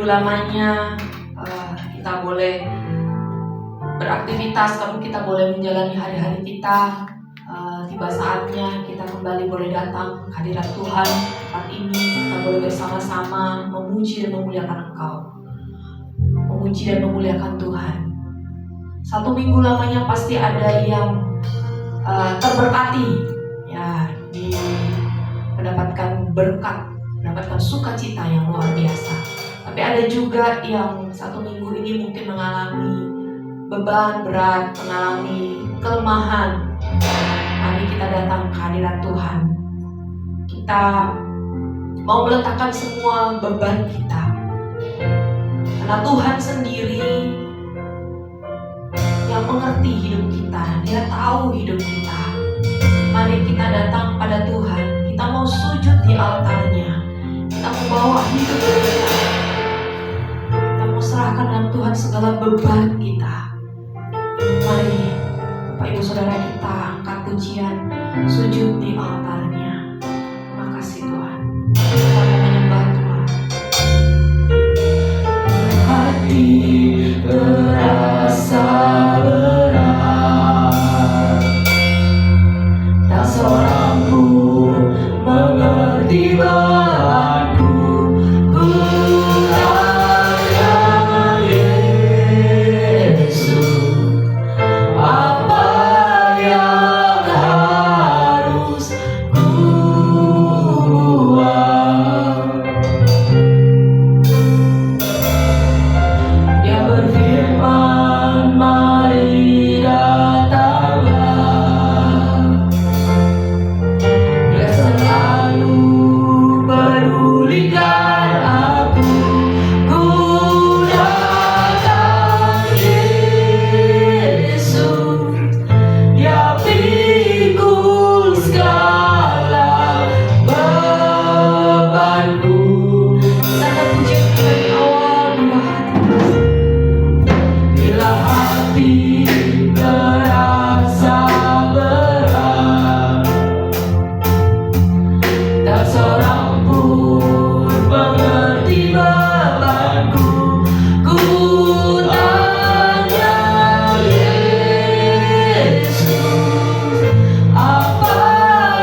lamanya kita boleh beraktivitas, kita boleh menjalani hari-hari kita. Tiba saatnya kita kembali boleh datang ke hadirat Tuhan tempat ini. Kita boleh bersama-sama memuji dan memuliakan Engkau, memuji dan memuliakan Tuhan. 1 minggu lamanya pasti ada yang terberkati, ya, mendapatkan berkat, mendapatkan sukacita yang luar biasa. Tapi ada juga yang 1 minggu ini mungkin mengalami beban berat, mengalami kelemahan. Mari kita datang ke hadirat Tuhan. Kita mau meletakkan semua beban kita, karena Tuhan sendiri yang mengerti hidup kita. Dia tahu hidup kita. Mari kita datang pada Tuhan. Kita mau sujud di altarnya. Kita mau bawa hidup kita. Kita mau serahkan dalam Tuhan segala beban kita. Mari Bapak Ibu Saudara kita angkat pujian, sujud di altarnya. Terima kasih Tuhan. Kita mau menyembah Tuhan. Hati terasa berat, tak seorang pun mengerti bebanku. Ku hanya Yesus, apa yang harus ku buat. Dia berfirman, mari datanglah. Dia selalu pedulikan aku. Ku datang Yesus, Dia pikul segala bebanku. Tanda pujian dari awal bila hati terasa berat, tak seorang pun mengerti bebanku. Ku tanya Yesus, apa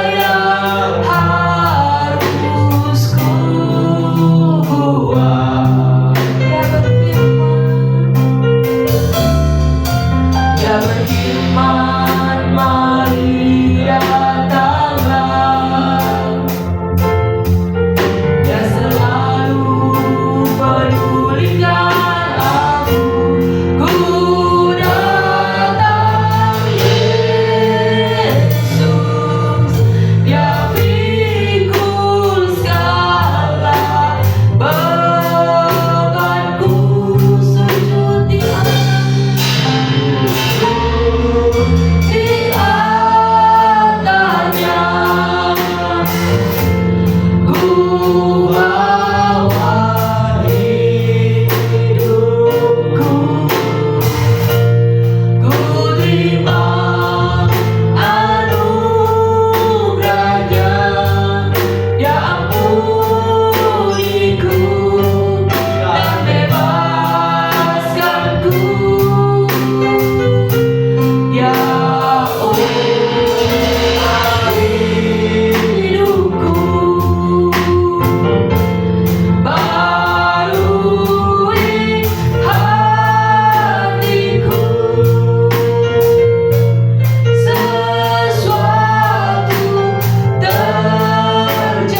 yang harus ku buat. Dia berfirman, mari datanglah. Dia selalu pedulikan aku. Ku datang Yesus, Dia pikul segala bebanku. Sujud di altarnya, ku bawa hidupku. Ku terima anugerahnya. Dia ampuniku dan bebaskanku. Ya hidupku, barui hatiku. Sesuatu terjadi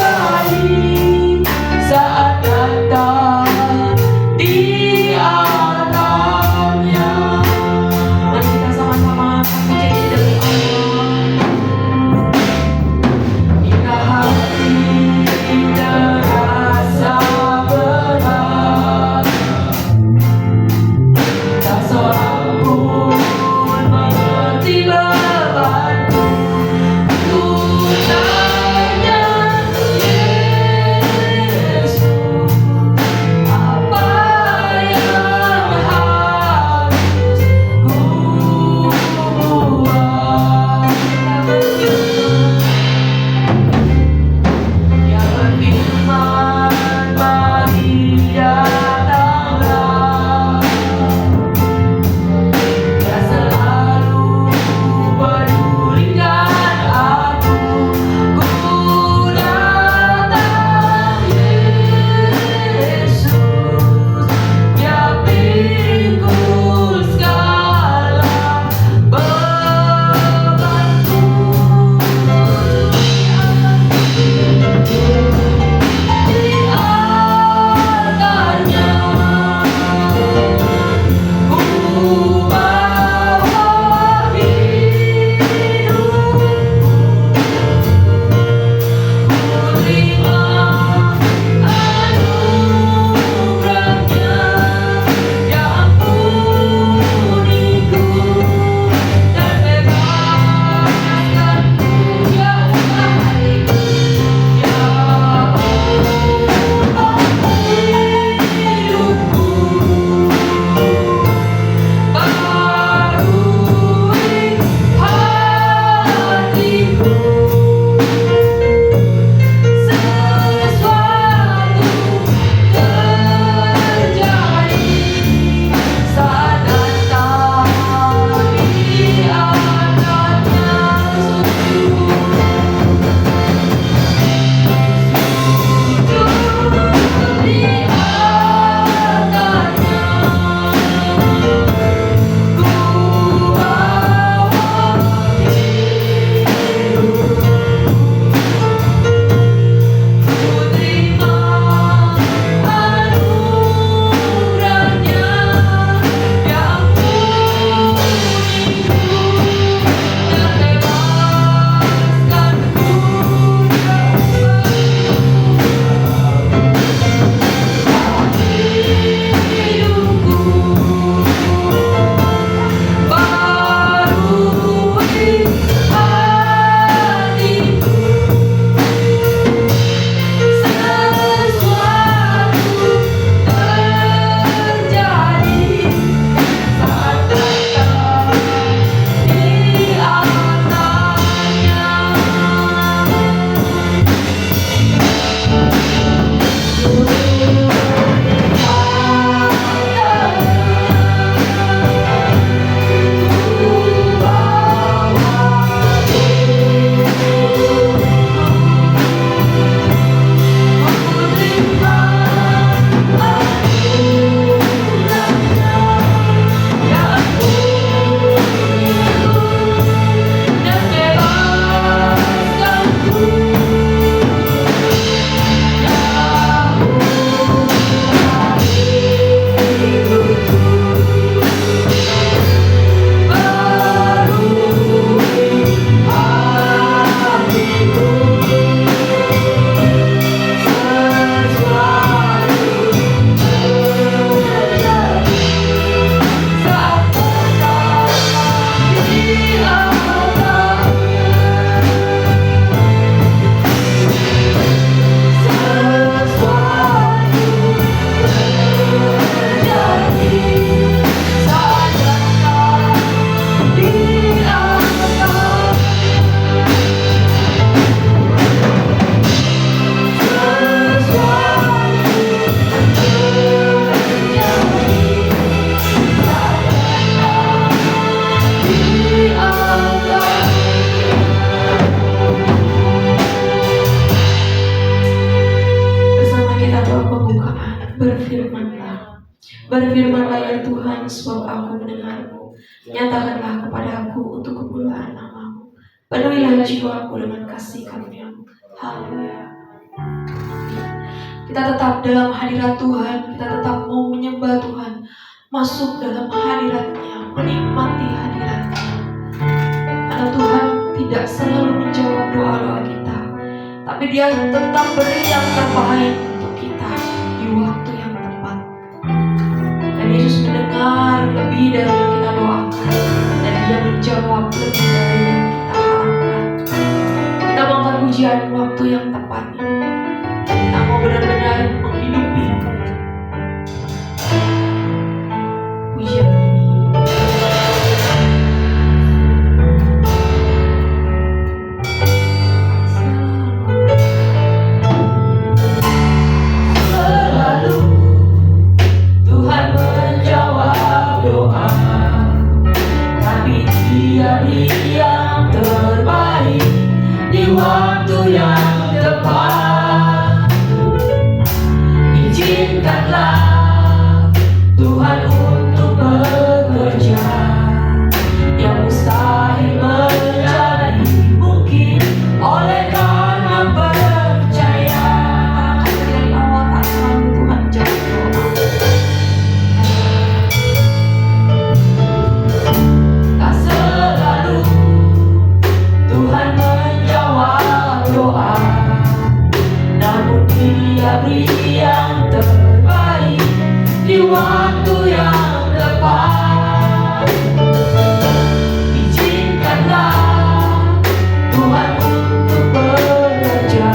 Berfirmanlah ya Tuhan, sebab aku mendengarmu. Nyatakanlah kepada aku untuk kemuliaan nama-Mu. Penuhilah jiwaku dengan kasih karunia-Mu. Haleluya. Kita tetap dalam hadirat Tuhan, kita tetap mau menyembah Tuhan, masuk dalam hadirat-Nya, menikmati hadirat-Nya. Karena Tuhan tidak selalu menjawab doa-doa kita, tapi Dia tetap beri yang terbaik untuk kita di waktu yang tepat. Dan Yesus mendengar lebih dari yang kita doakan, dan Dia menjawab lebih dari yang kita harapkan. Kita mau angkat pujian waktu yang tepat ini. Kita mau benar-benar menghidupi pujian ini. Selalu Tuhan menjawab doa, tapi Dia beri yang terbaik di waktu yang tepat. Izinkanlah Tuhan untuk bekerja, yang mustahil menjadi mungkin oleh karena percaya. Dari awal tak selalu Tuhan jawab doa, tak selalu Tuhan menjawab doa, namun Dia beri yang terbaik di waktu yang tepat. Izinkanlah Tuhan untuk bekerja,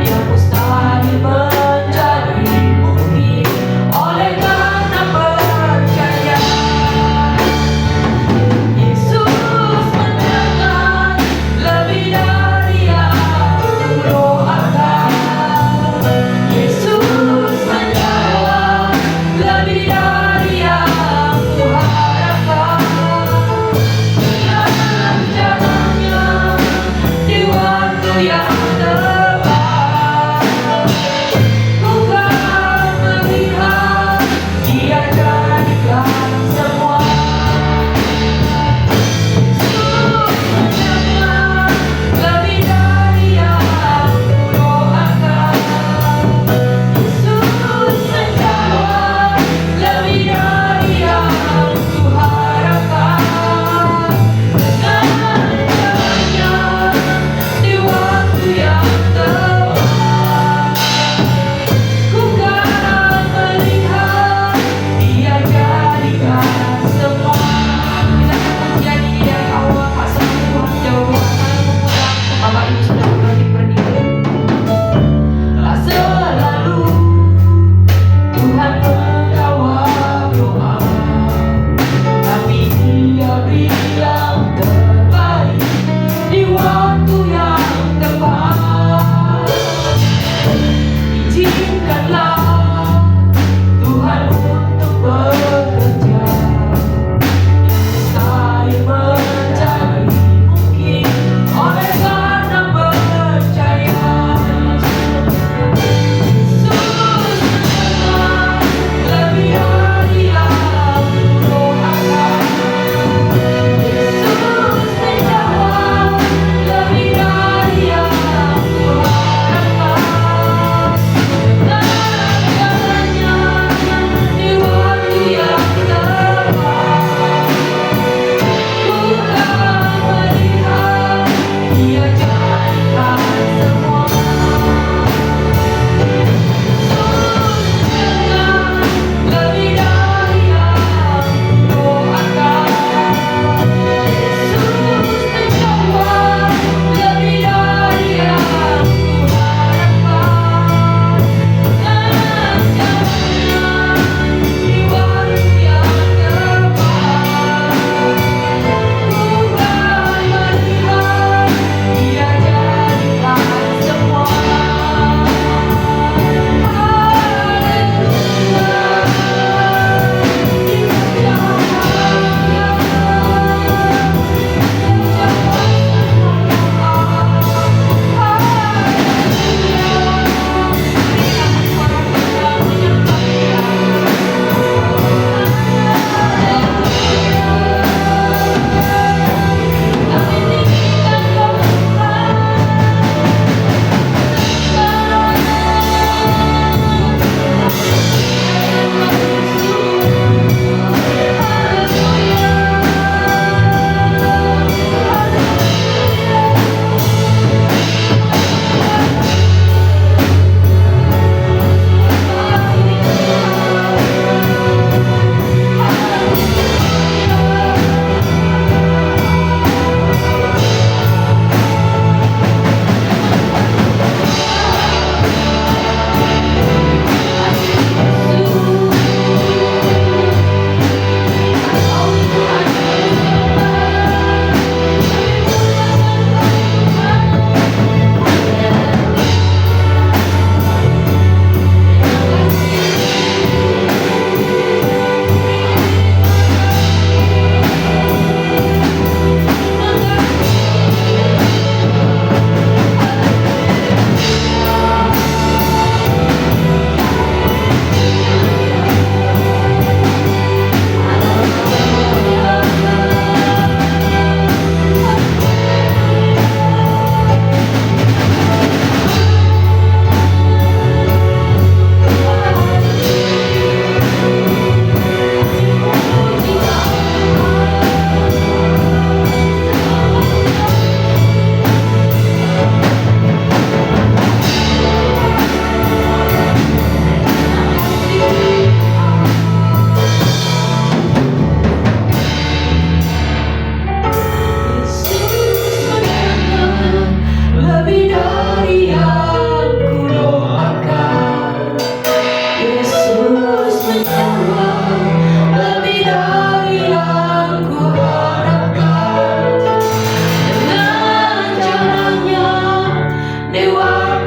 yang mustahil menjadi mungkin oleh karena percaya. Yesus mendengar lebih dari yang kudoakan. Yesus menjawab lebih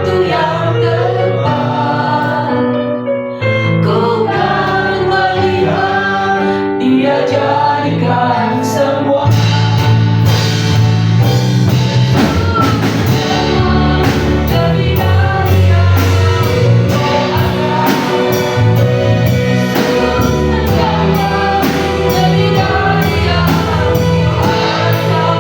waktu yang tepat. Ku kan melihat Dia jadikan semua lebih dari yang kau harap. Lebih dari yang kau harap.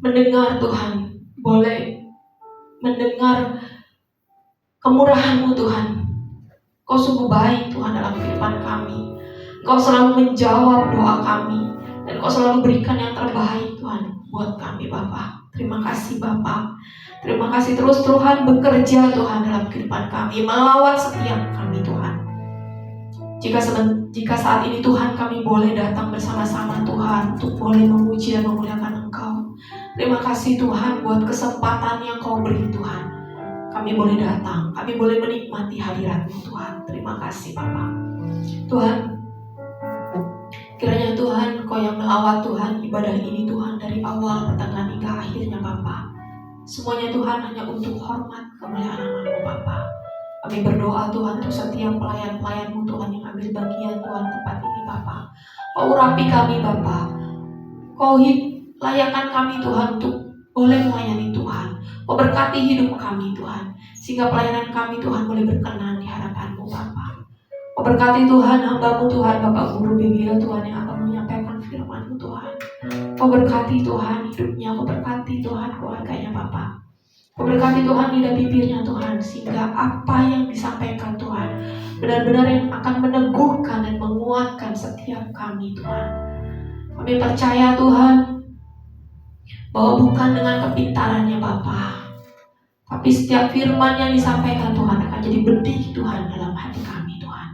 Mendengar Tuhan, boleh mendengar kemurahan-Mu Tuhan. Kau sungguh baik Tuhan dalam kehidupan kami. Kau selalu menjawab doa kami, dan Kau selalu berikan yang terbaik Tuhan buat kami Bapa. Terima kasih Bapa. Terima kasih terus Tuhan bekerja Tuhan dalam kehidupan kami, melawat setiap kami Tuhan. Jika saat ini Tuhan kami boleh datang bersama-sama Tuhan untuk boleh memuji dan memuliakan Engkau. Terima kasih Tuhan buat kesempatan yang Kau beri Tuhan. Kami boleh datang, kami boleh menikmati hadirat-Mu Tuhan. Terima kasih Bapa. Tuhan, kiranya Tuhan Kau yang melawat Tuhan ibadah ini Tuhan dari awal, pertengahan hingga akhirnya Bapa. Semuanya Tuhan hanya untuk hormat kemuliaan nama-Mu Bapa. Kami berdoa Tuhan untuk setiap pelayan-pelayan-Mu Tuhan yang ambil bagian Tuhan tempat ini Bapa. Kau urapi kami Bapa. Kau layakkan kami Tuhan untuk boleh melayani Tuhan. Kau berkati hidup kami Tuhan, sehingga pelayanan kami Tuhan boleh berkenan di hadapan-Mu Bapa. Kau berkati Tuhan hamba-Mu Tuhan, Bapak Guru Bibia Tuhan yang akan menyampaikan firman-Mu Tuhan. Kau berkati Tuhan hidupnya, Kau berkati Tuhan keluarganya Bapa. Kau berkati Tuhan lidah bibirnya Tuhan, sehingga apa yang disampaikan Tuhan benar-benar yang akan meneguhkan dan menguatkan setiap kami Tuhan. Kami percaya Tuhan bahwa bukan dengan kepintarannya Bapa, tapi setiap firman yang disampaikan Tuhan akan jadi benih Tuhan dalam hati kami Tuhan.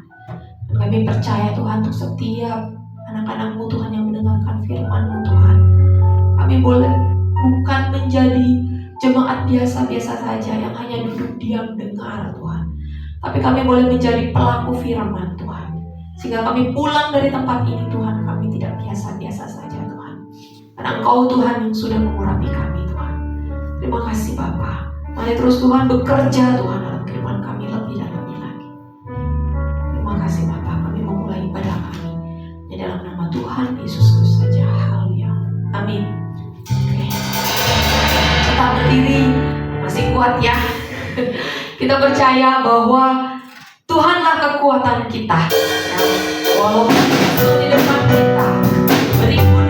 Dan kami percaya Tuhan untuk setiap anak-anak-Mu Tuhan yang mendengarkan firman-Mu Tuhan, kami boleh bukan menjadi jemaat biasa-biasa saja yang hanya duduk diam dengar Tuhan, tapi kami boleh menjadi pelaku firman Tuhan, sehingga kami pulang dari tempat ini Tuhan, kami tidak biasa-biasa saja Tuhan, karena Engkau Tuhan yang sudah mengurapi kami Tuhan. Terima kasih Bapa. Mari terus Tuhan bekerja Tuhan dalam kehidupan kami lebih dan lebih lagi. Terima kasih Bapa. Kami memulai ibadah kami di dalam nama Tuhan Yesus Kristus saja. Haleluya. Amin. Oke. Tetap berdiri, masih kuat ya. Kita percaya bahwa Tuhanlah kekuatan kita. Walaupun di depan kita berikut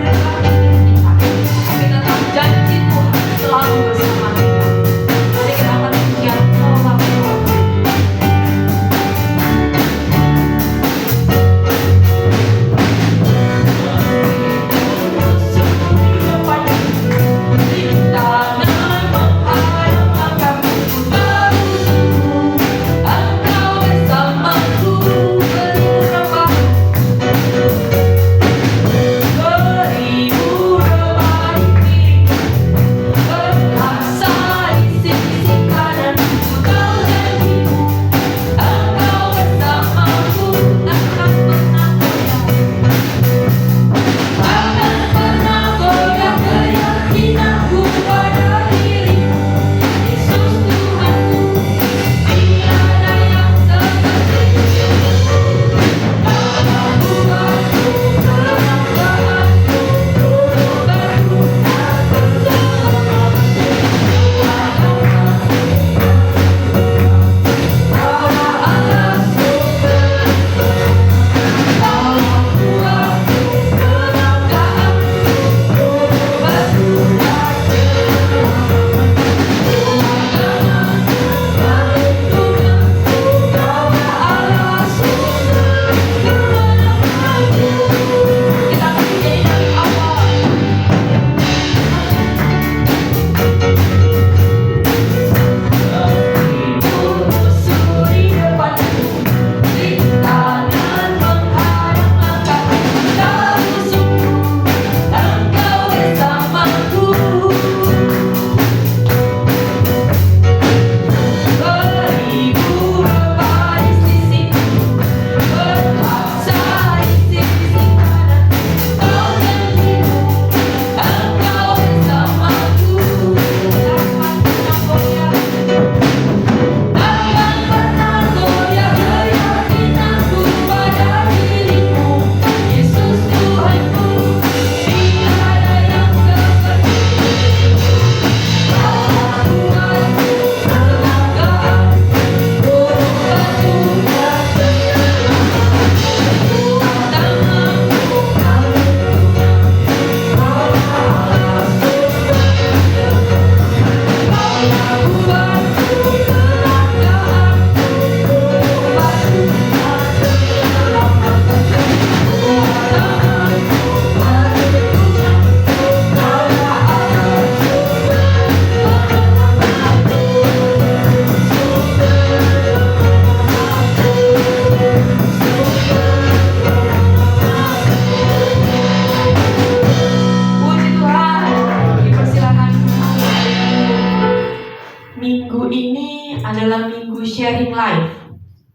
janji Tuhan selalu bersama kita. Mari kita akan pujian Allah Tuhan. Engkau bersamaku berapa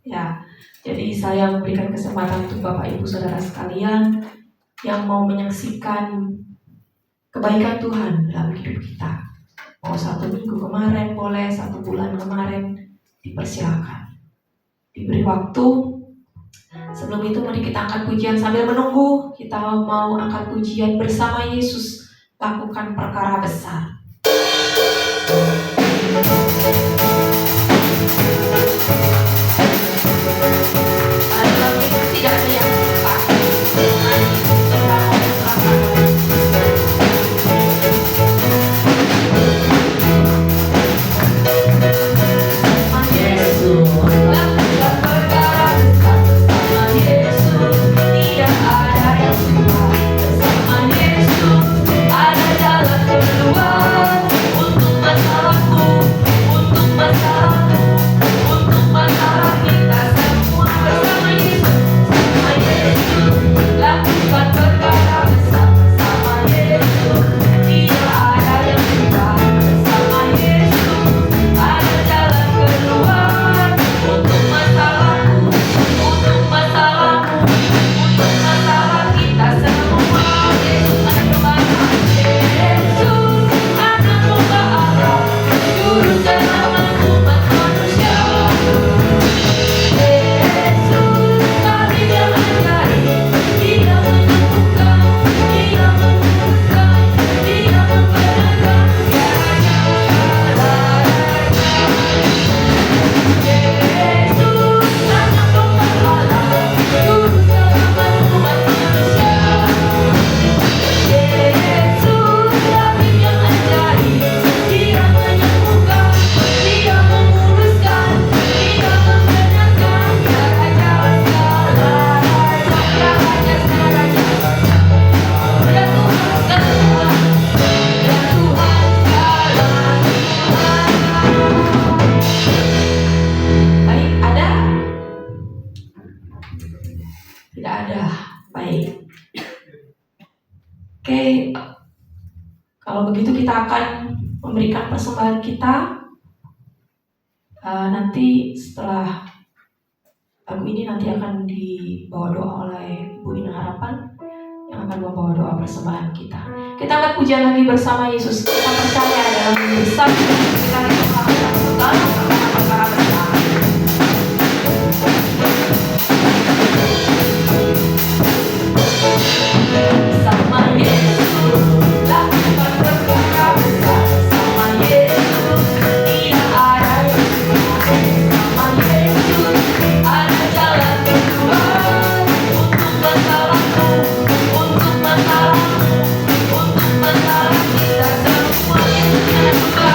Ya, jadi saya memberikan kesempatan untuk Bapak Ibu Saudara sekalian yang mau menyaksikan kebaikan Tuhan dalam hidup kita. Mau 1 minggu kemarin boleh, 1 bulan kemarin, dipersilakan. Diberi waktu. Sebelum itu mari kita angkat pujian sambil menunggu. Kita mau angkat pujian bersama Yesus lakukan perkara besar. Dalam itu tidak ada yang lupa. Kalau begitu kita akan memberikan persembahan kita. Nanti setelah lagu ini nanti akan dibawa doa oleh Ibu Ina Harapan yang akan membawa doa persembahan kita. Kita akan pujian lagi bersama Yesus. Kita percaya dalam besar kita melakukan segala perkara besar. Sama Yesus lakukan perkara besar. Sama Yesus tidak ada yang lupa. Sama Yesus ada jalan keluar untuk masalahku, untuk masalahmu, untuk masalah kita semua. Yesus yang lupa.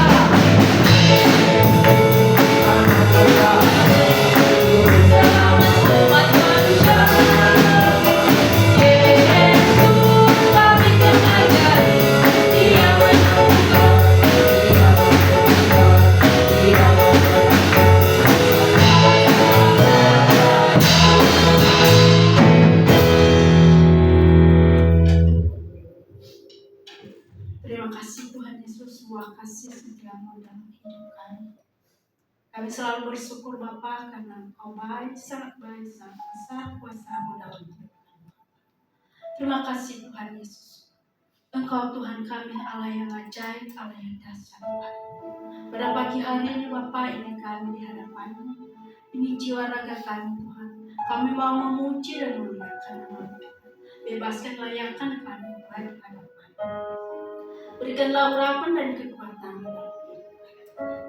Terima kasih Tuhan Yesus, buah kasih setiamu dalam hidup kami. Kami selalu bersyukur Bapa karena Engkau baik, sangat besar kuasa-Mu dalam hidup kami. Terima kasih Tuhan Yesus. Engkau Tuhan kami, Allah yang ajaib, Allah yang dahsyat Tuhan. Pada pagi hari ini Bapa, ini kami di hadapan-Mu. Ini jiwa raga kami Tuhan. Kami mau memuji dan memuliakan nama-Mu. Bebaskan layakan kami Tuhan di hadapan-Mu. Berikanlah urapan dan kekuatan dalam hidup kami.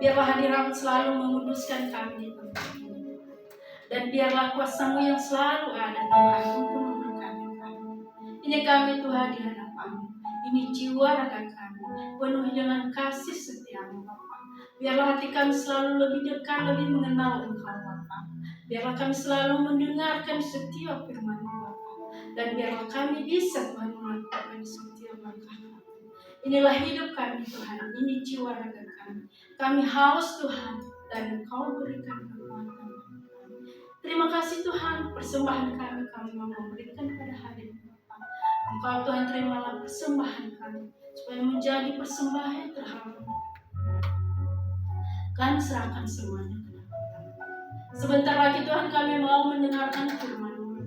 Biarlah hadirat selalu menguduskan kami di tempat ini. Dan biarlah kuasa-Mu yang selalu ada Tuhan untuk memberkati kami. Ini kami Tuhan di hadapan-Mu. Ini jiwa raga kami penuh dengan kasih setia-Mu Bapa. Biarlah hati kami selalu lebih dekat, lebih mengenal Engkau Bapa. Biarlah kami selalu mendengarkan setiap firman-Mu Bapa. Dan biarlah kami bisa Tuhan melakukan setiap langkah. Inilah hidup kami Tuhan, ini jiwa raga kami. Kami haus Tuhan, dan Engkau berikan kekuatan. Terima kasih Tuhan, persembahan kami mau memberikan pada hari ini Bapa. Engkau Tuhan terimalah persembahan kami, supaya menjadi persembahan terharu. Kami serahkan semuanya ke dalam tangan. Sebentar lagi Tuhan kami mau mendengarkan firman-Mu.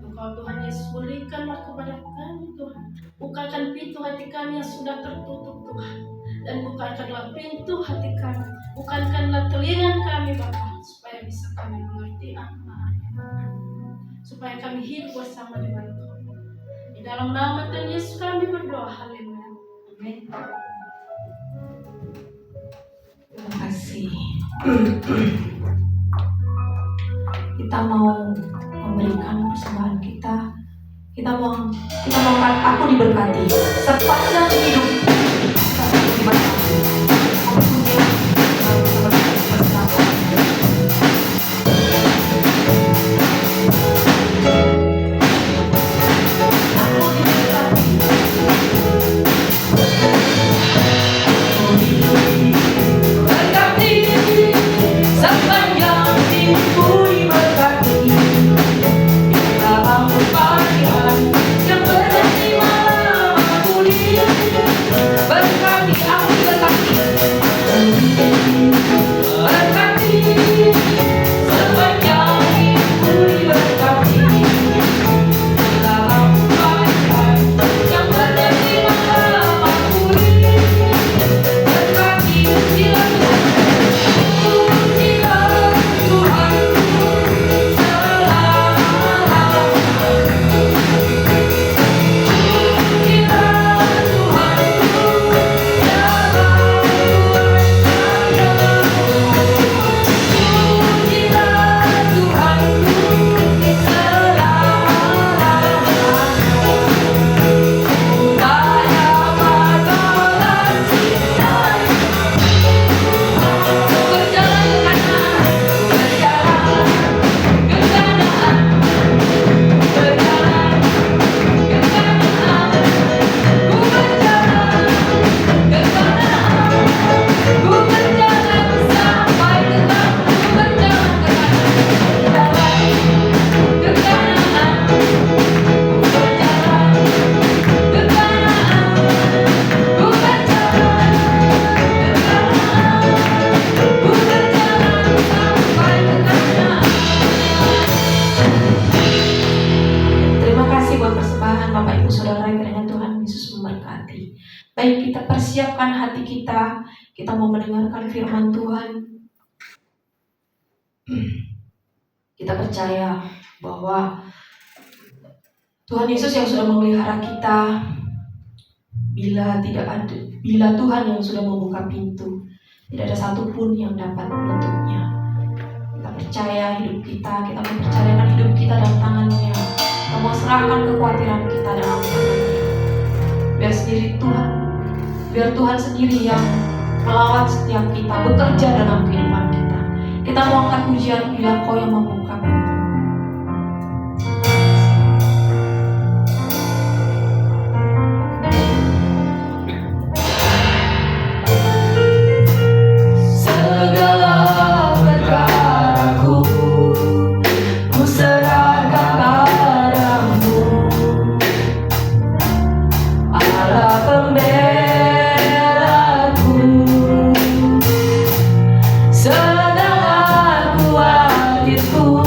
Engkau Tuhan Yesus berikanlah kepada kami Tuhan. Bukakan pintu hati kami yang sudah tertutup Tuhan. Dan bukakanlah pintu hati kami. Bukakanlah telinga kami Bapa. Supaya bisa kami mengerti apa ayat. Supaya kami hidup bersama dengan Engkau. Di dalam nama Tuhan Yesus kami berdoa. Haleluya. Amin. Terima kasih. Kita mau memberikan persembahan kita. Kita mau aku diberkati sepanjang hidup. Kita akan diberkati. Waktunya bersama. Aku diberkati. Berkati sepanjang hidupku diberkati. Kita bangun pagi hari yang berhenti malam aku berkati, aku diberkati. Berkati sepanjang hidupku diberkati. Kita bangun pagi hari yang berhenti malam aku berkati. Pujilah baik, kita persiapkan hati kita. Kita mau mendengarkan firman Tuhan. Kita percaya bahwa Tuhan Yesus yang sudah memelihara kita. Bila Tuhan yang sudah membuka pintu, tidak ada satupun yang dapat menutupnya. Kita percaya hidup kita mempercayakan hidup kita dalam tangan-Nya. Kita mau serahkan kekhawatiran kita dalam tangan-Nya. Biar Tuhan sendiri yang melawat setiap kita, bekerja dalam kehidupan kita. Kita mau angkat pujian bila Kau yang membuka pintu. Segala perkaraku ku serahkan padamu, Allah pembelaku. Sedang aku hadirku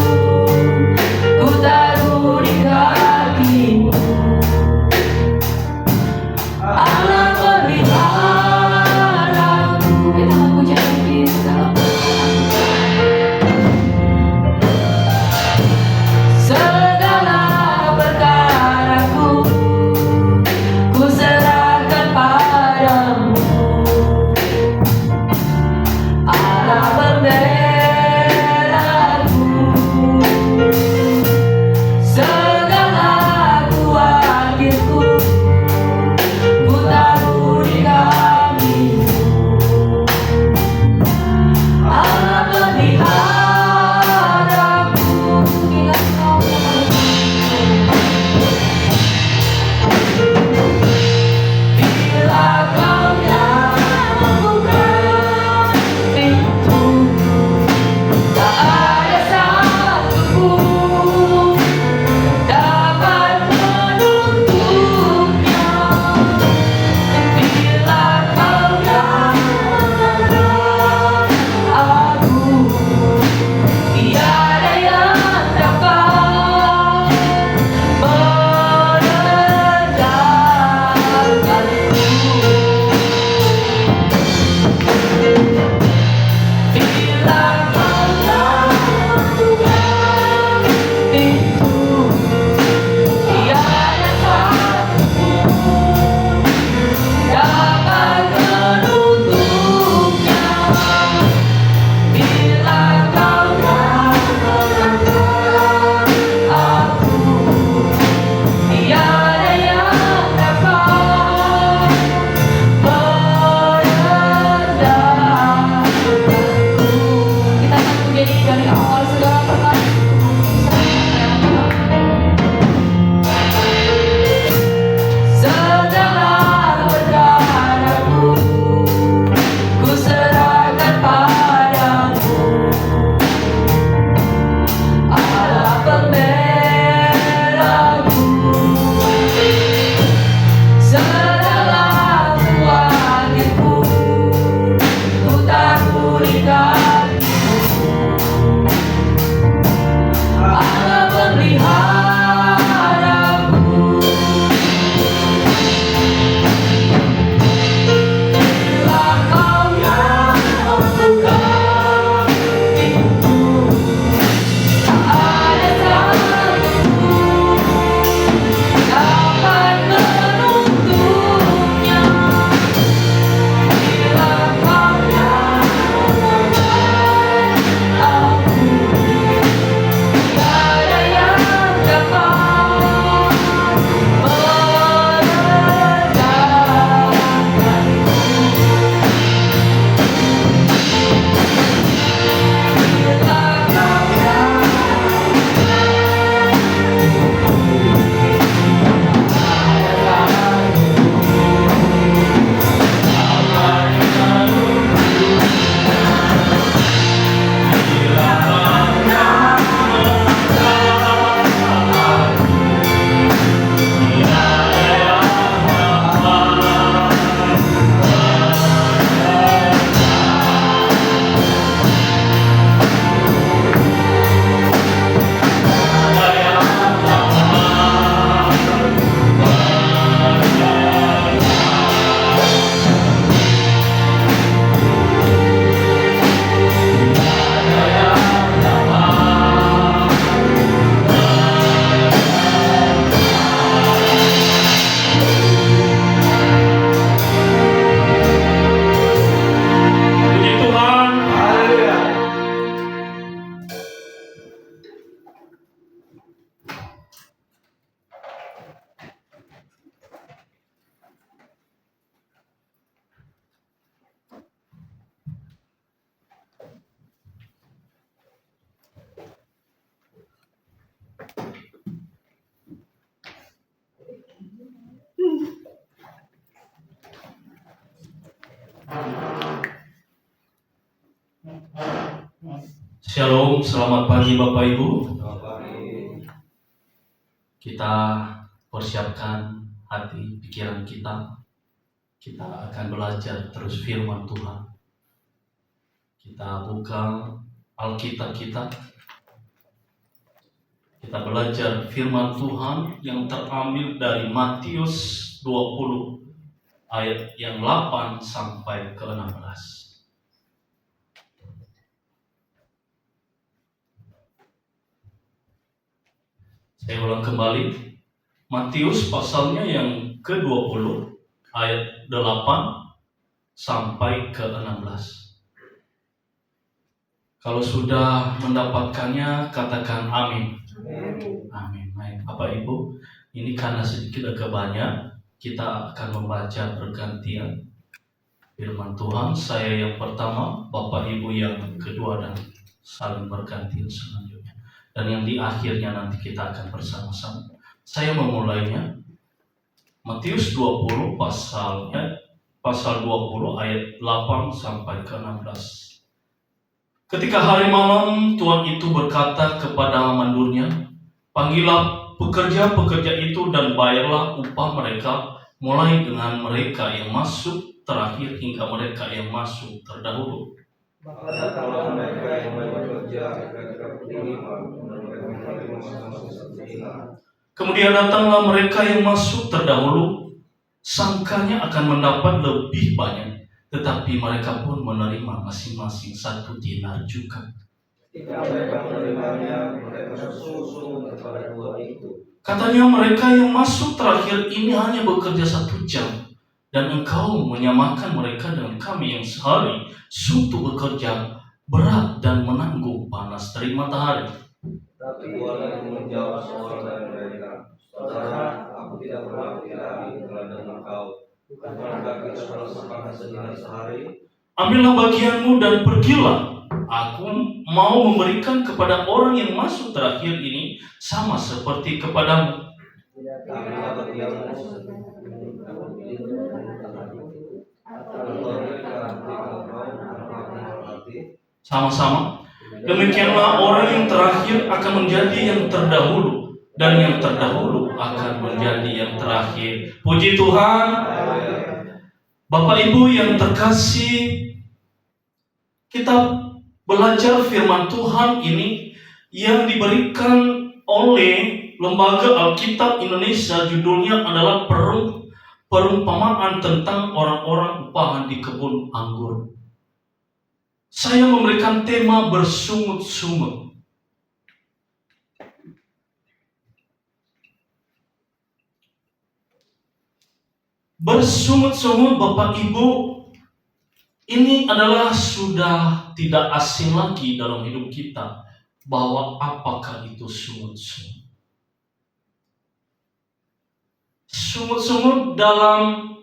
Shalom, selamat pagi Bapak Ibu. Kita persiapkan hati, pikiran kita. Kita akan belajar terus firman Tuhan. Kita buka Alkitab kita. Kita belajar firman Tuhan yang terambil dari Matius 20 ayat yang 8 sampai ke 16. Saya ulang kembali, Matius pasalnya yang ke-20 ayat 8 sampai ke 16. Kalau sudah mendapatkannya, katakan amin. Amin. Baik, Bapak Ibu, ini karena sedikit agak banyak, kita akan membaca bergantian firman Tuhan. Saya yang pertama, Bapak Ibu yang kedua, dan saling bergantian selanjutnya. Dan yang di akhirnya nanti kita akan bersama-sama. Saya memulainya Matius 20 pasal 20 ayat 8 sampai ke 16. Ketika hari malam, Tuhan itu berkata kepada mandurnya, "Panggillah pekerja-pekerja itu dan bayarlah upah mereka, mulai dengan mereka yang masuk terakhir hingga mereka yang masuk terdahulu." Maka datanglah mereka yang bekerja ketika pukul 5 dan mereka menerima masing-masing satu dinar. Kemudian datanglah mereka yang masuk terdahulu, sangkanya akan mendapat lebih banyak, tetapi mereka pun menerima masing-masing 1 dinar juga. Ketika mereka menerimanya, mereka bersungguh-sungguh kepada dua itu. Katanya, mereka yang masuk terakhir ini hanya bekerja 1 jam, dan engkau menyamakan mereka dengan kami yang sehari suntuk bekerja berat dan menanggung panas terik matahari. Tapi Tuhan menjawab seorang dari mereka, "Saudara, aku tidak berbakti lagi dengan engkau. Bukankah kita telah sepakat sedinar sehari? Ambillah bagianmu dan pergilah. Aku mau memberikan kepada orang yang masuk terakhir ini sama seperti kepadamu." Ambillah bagianmu Sama-sama. Demikianlah orang yang terakhir akan menjadi yang terdahulu, dan yang terdahulu akan menjadi yang terakhir. Puji Tuhan. Bapak Ibu yang terkasih, kita belajar firman Tuhan ini yang diberikan oleh Lembaga Alkitab Indonesia. Judulnya adalah perumpamaan tentang orang-orang upahan di kebun anggur. Saya memberikan tema bersungut-sungut. Bersungut-sungut, Bapak Ibu, ini adalah sudah tidak asing lagi dalam hidup kita, bahwa apakah itu sungut-sungut. Sungut-sungut dalam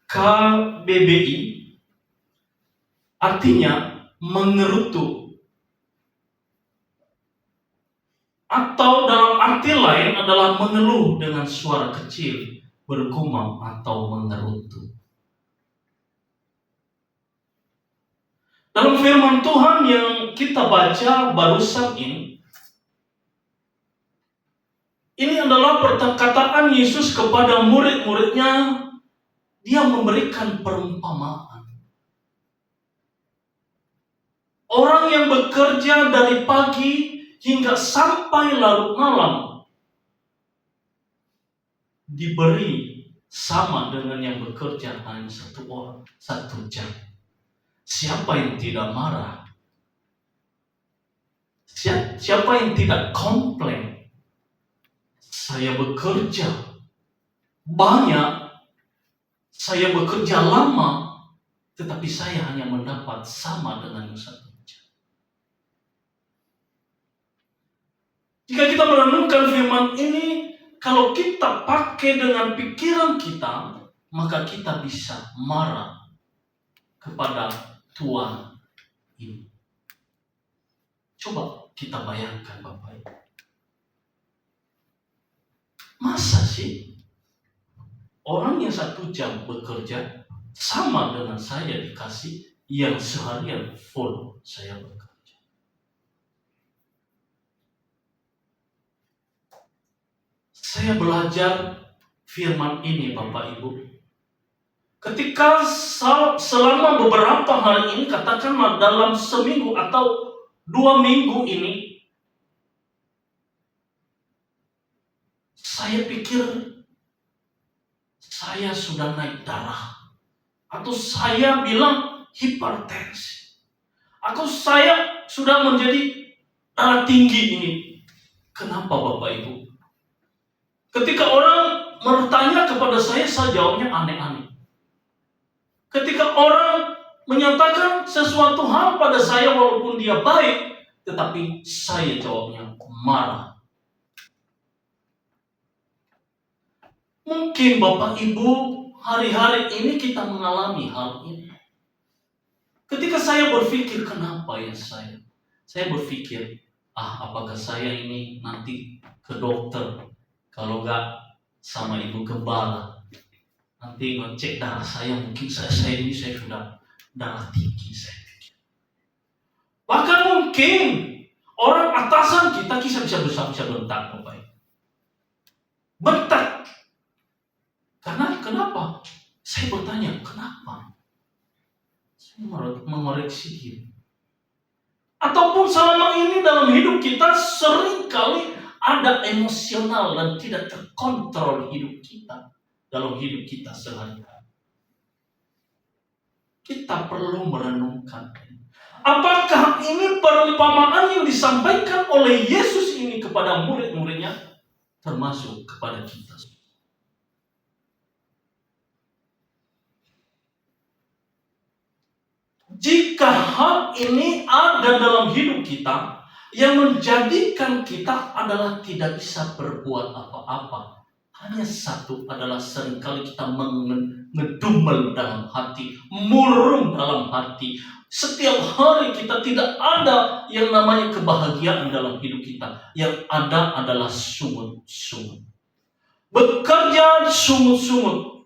KBBI artinya mengerutu, atau dalam arti lain adalah mengeluh dengan suara kecil, bergumam atau mengerutu. Dalam firman Tuhan yang kita baca barusan ini adalah perkataan Yesus kepada murid-muridnya. Dia memberikan perumpamaan. Orang yang bekerja dari pagi hingga sampai larut malam diberi sama dengan yang bekerja hanya 1 jam. Siapa yang tidak marah? Siapa yang tidak komplain? Saya bekerja banyak, saya bekerja lama, tetapi saya hanya mendapat sama dengan yang 1 jam. Jika kita merenungkan firman ini, kalau kita pakai dengan pikiran kita, maka kita bisa marah kepada Tuhan ini. Coba kita bayangkan, Bapak Ibu. Masa sih orang yang 1 jam bekerja sama dengan saya dikasih yang seharian full saya bekerja? saya belajar firman ini Bapak Ibu. Ketika selama beberapa hari ini, katakanlah dalam seminggu atau 2 minggu ini, saya pikir saya sudah naik darah. Atau saya bilang hipertensi. Atau saya sudah menjadi darah tinggi ini. Kenapa Bapak Ibu? Ketika orang bertanya kepada saya jawabnya aneh-aneh. Ketika orang menyatakan sesuatu hal pada saya walaupun dia baik, tetapi saya jawabnya marah. Mungkin Bapak Ibu hari-hari ini kita mengalami hal ini. Ketika saya berpikir kenapa ya saya berpikir apakah saya ini nanti ke dokter, kalau enggak sama ibu gembala, nanti ngecek darah saya, mungkin saya sudah darah tinggi saya pikir. Bahkan mungkin orang atasan kita bisa bentak Bapak Ibu. Bentak. Karena kenapa? Saya bertanya, kenapa? Saya mengoreksi diri. Ataupun selama ini dalam hidup kita seringkali ada emosional dan tidak terkontrol hidup kita dalam hidup kita sehari-hari. Kita perlu merenungkan. Apakah ini perumpamaan yang disampaikan oleh Yesus ini kepada murid-muridnya termasuk kepada kita? Jika hal ini ada dalam hidup kita, yang menjadikan kita adalah tidak bisa berbuat apa-apa. Hanya satu adalah seringkali kita ngedumel dalam hati, murung dalam hati. Setiap hari kita tidak ada yang namanya kebahagiaan dalam hidup kita. Yang ada adalah sungut-sungut. Bekerja sungut-sungut.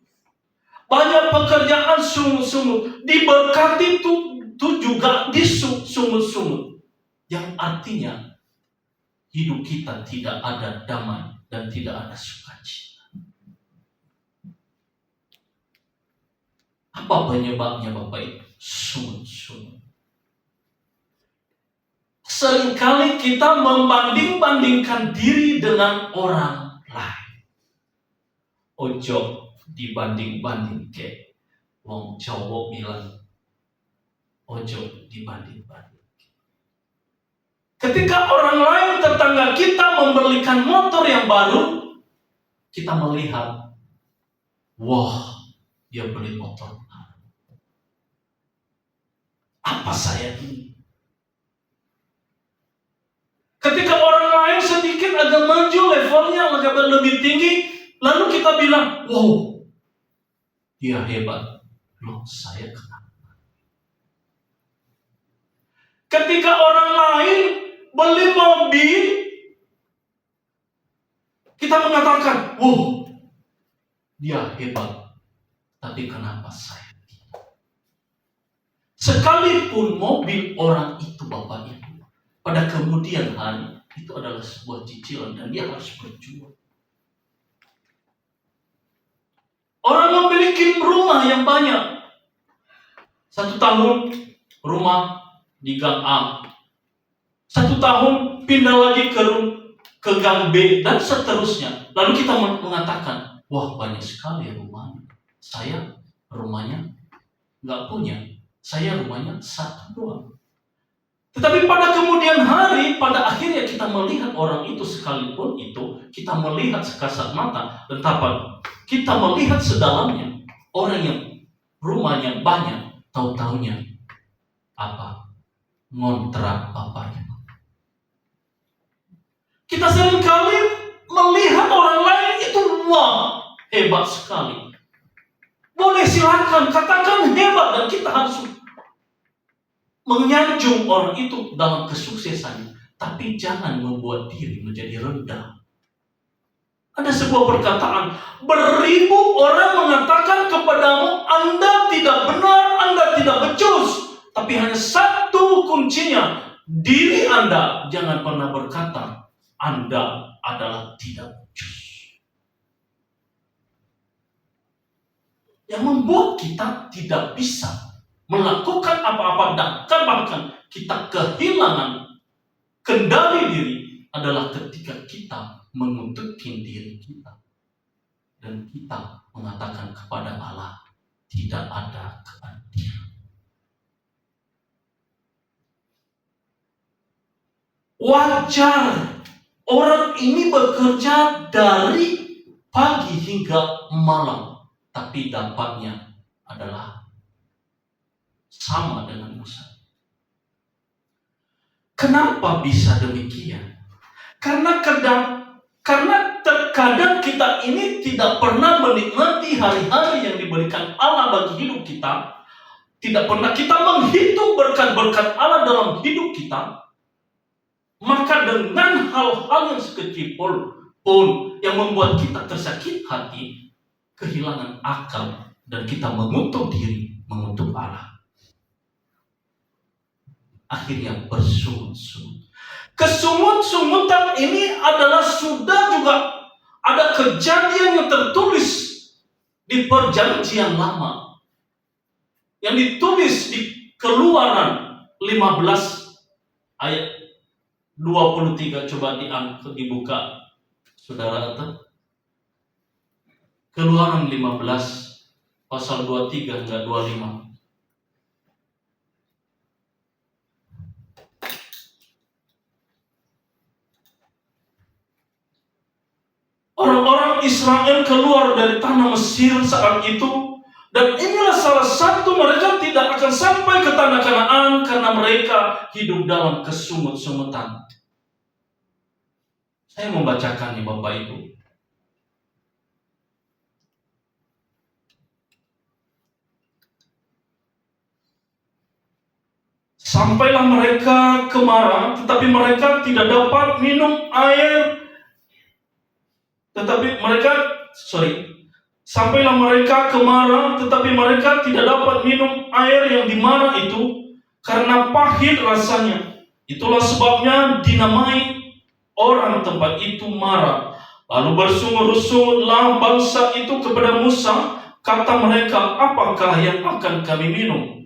Banyak pekerjaan sungut-sungut. Diberkati itu juga disungut-sungut. Yang artinya hidup kita tidak ada damai dan tidak ada sukacita. Apa penyebabnya Bapak Ibu? Sungut-sungut. Seringkali kita membanding-bandingkan diri dengan orang lain. Ojo dibanding-banding ke. Wong Jawa bilang ojo dibanding-banding. Ketika orang lain tetangga kita membelikan motor yang baru, kita melihat, wah, dia beli motor baru. Apa saya ini? Ketika orang lain sedikit agak maju levelnya, agak lebih tinggi, lalu kita bilang, wow, dia hebat. Loh, saya kenapa? Ketika orang lain beli mobil, kita mengatakan, wow, dia hebat. Tapi kenapa saya tidak? Sekalipun mobil orang itu Bapak Ibu, pada kemudian hari, itu adalah sebuah cicilan dan dia harus berjuang. Orang memiliki rumah yang banyak. 1 tahun rumah di gang A. 1 tahun pindah lagi ke gang B dan seterusnya. Lalu kita mengatakan, wah banyak sekali rumahnya. Saya rumahnya nggak punya. Saya rumahnya 1 doang. Tetapi pada kemudian hari, pada akhirnya kita melihat orang itu sekalipun itu, kita melihat sekasat mata, tetapi kita melihat sedalamnya. Orang yang rumahnya banyak, tahu-taunya apa? Ngontrak bapaknya. Kita seringkali melihat orang lain itu, wah, hebat sekali. Boleh silakan, katakan hebat, dan kita harus menyanjung orang itu dalam kesuksesannya. Tapi jangan membuat diri menjadi rendah. Ada sebuah perkataan, beribu orang mengatakan kepadamu, Anda tidak benar, Anda tidak becus. Tapi hanya satu kuncinya, diri Anda jangan pernah berkata, Anda adalah tidak becus. yang membuat kita tidak bisa melakukan apa-apa, dan bahkan kita kehilangan kendali diri adalah ketika kita mengutukkan diri kita dan kita mengatakan kepada Allah, tidak ada keadilan. Wajar orang ini bekerja dari pagi hingga malam, tapi dapatnya adalah sama dengan Musa. Kenapa bisa demikian? Karena terkadang kita ini tidak pernah menikmati hari-hari yang diberikan Allah bagi hidup kita. Tidak pernah kita menghitung berkat-berkat Allah dalam hidup kita. Maka dengan hal-hal yang sekecil pun yang membuat kita tersakit hati, kehilangan akal, dan kita mengutuk diri, mengutuk Allah. Akhirnya bersungut-sungut. Kesungut-sungutan ini adalah sudah juga ada kejadian yang tertulis di Perjanjian Lama, yang ditulis di Keluaran 15 ayat 23. Coba dibuka saudara. Keluaran 15 pasal 23 hingga 25. Orang-orang Israel keluar dari tanah Mesir saat itu, dan inilah salah satu mereka tidak akan sampai ke tanah Kanaan karena mereka hidup dalam kesungut-sungutan. Saya membacakan nih Bapak Ibu. Sampailah mereka ke Mara, tetapi mereka tidak dapat minum air. Sampailah mereka ke Mara, tetapi mereka tidak dapat minum air yang di Mara itu, karena pahit rasanya. Itulah sebabnya dinamai orang tempat itu Mara. Lalu bersungut-sungutlah bangsa itu kepada Musa. Kata mereka, apakah yang akan kami minum?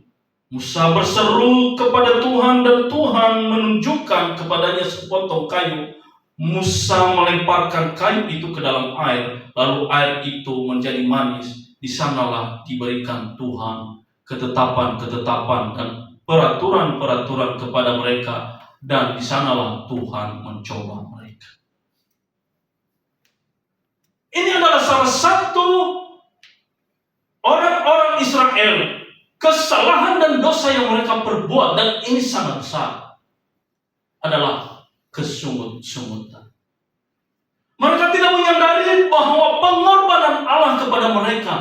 Musa berseru kepada Tuhan, dan Tuhan menunjukkan kepadanya sepotong kayu. Musa melemparkan kayu itu ke dalam air, lalu air itu menjadi manis. Di sanalah diberikan Tuhan ketetapan-ketetapan dan peraturan-peraturan kepada mereka, dan di sanalah Tuhan mencoba mereka. Ini adalah salah satu orang-orang Israel, kesalahan dan dosa yang mereka perbuat, dan ini sangat besar, adalah kesungut-sungutan. Mereka tidak menyadari bahwa pengorbanan Allah kepada mereka.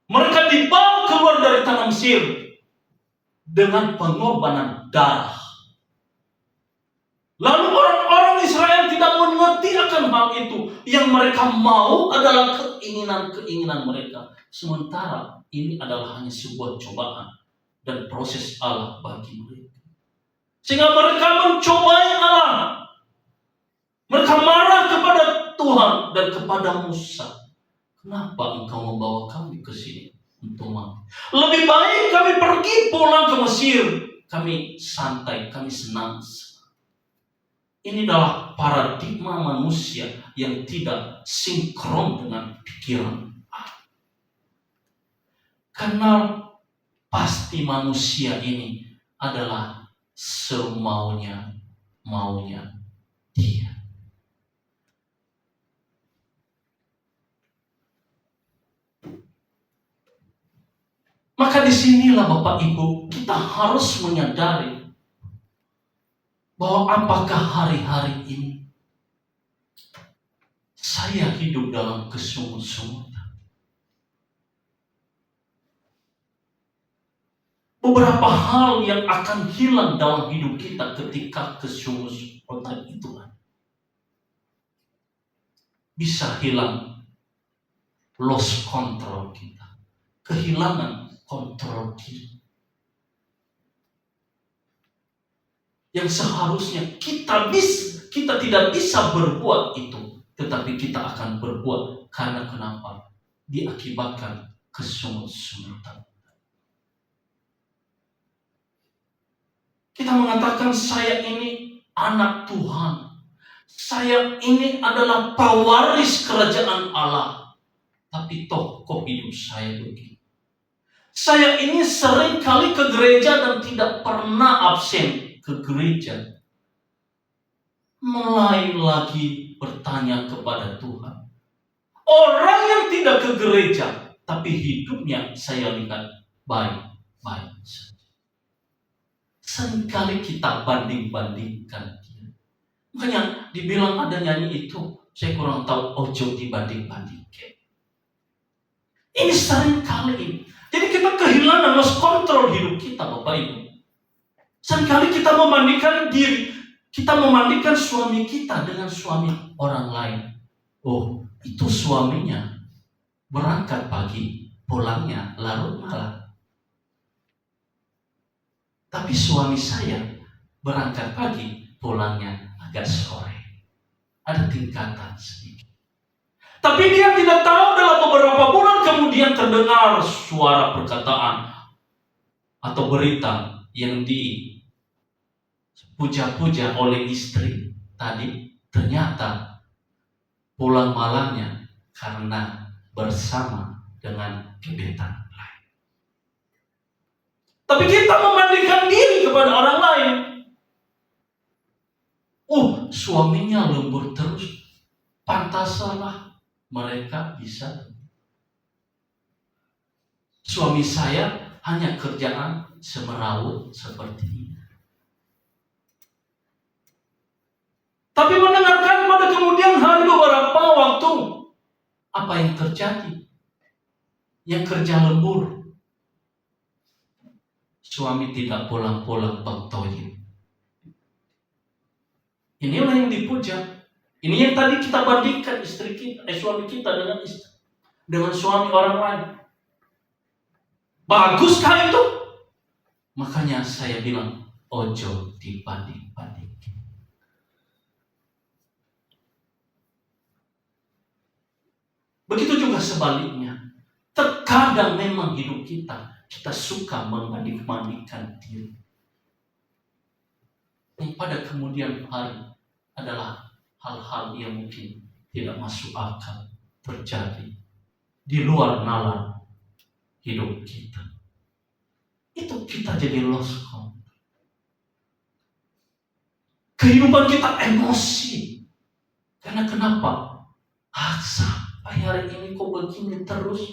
Mereka dibawa keluar dari tanah Mesir dengan pengorbanan darah. Lalu orang-orang Israel tidak mengerti akan hal itu. Yang mereka mau adalah keinginan-keinginan mereka. Sementara ini adalah hanya sebuah cobaan dan proses Allah bagi mereka. Sehingga mereka mencobai Allah. Mereka marah kepada Tuhan dan kepada Musa. Kenapa engkau membawa kami ke sini untuk mati? Lebih baik kami pergi pulang ke Mesir. Kami santai, kami senang. Ini adalah paradigma manusia yang tidak sinkron dengan pikiran Allah. Karena pasti manusia ini adalah semaunya dia. Maka disinilah Bapak Ibu, kita harus menyadari bahwa apakah hari-hari ini saya hidup dalam kesungut-sungutan. Beberapa hal yang akan hilang dalam hidup kita ketika kesungut-sungutan itu bisa hilang, lost control kita, kehilangan kontrol diri. Yang seharusnya kita tidak bisa berbuat itu, tetapi kita akan berbuat. Karena kenapa? Diakibatkan kesungut-sungutan. Kita mengatakan saya ini anak Tuhan. Saya ini adalah pewaris kerajaan Allah. Tapi toh kok hidup saya begini? Saya ini sering kali ke gereja dan tidak pernah absen ke gereja. Mulai lagi bertanya kepada Tuhan. Orang yang tidak ke gereja, tapi hidupnya saya lihat baik-baik saja. Seringkali kita banding-bandingkan dia. Makanya dibilang ada nyanyi itu, saya kurang tahu, ojo dibanding-bandingkan. Ini seringkali ini. Jadi kita kehilangan lost control hidup kita, Bapak Ibu. Seringkali kita membandingkan diri, kita membandingkan suami kita dengan suami orang lain. Oh, itu suaminya berangkat pagi, pulangnya larut malam. Tapi suami saya berangkat pagi, pulangnya agak sore. Ada tingkatan sedikit. Tapi dia tidak tahu dalam beberapa bulan kemudian terdengar suara perkataan atau berita yang dipuja-puja oleh istri tadi. Ternyata pulang malamnya karena bersama dengan gebetan lain. Tapi kita membandingkan diri kepada orang lain. Suaminya lembur terus. Pantaslah mereka bisa. Suami saya hanya kerjaan semerawut seperti ini. Tapi mendengarkan pada kemudian hari beberapa waktu, apa yang terjadi? Yang kerja lembur, suami tidak pulang-pulang bangtoyin. Inilah yang dipuja. Ini yang tadi kita bandingkan suami kita dengan suami orang lain. Baguskah itu? Makanya saya bilang ojo dibanding-bandingkan. Begitu juga sebaliknya. Terkadang memang hidup kita suka membanding-bandingkan diri. Yang pada kemudian hari adalah hal-hal yang mungkin tidak masuk akal terjadi di luar nalar hidup kita. Itu kita jadi lost control. Kehidupan kita emosi. Karena kenapa? Sampai hari ini kok begini terus?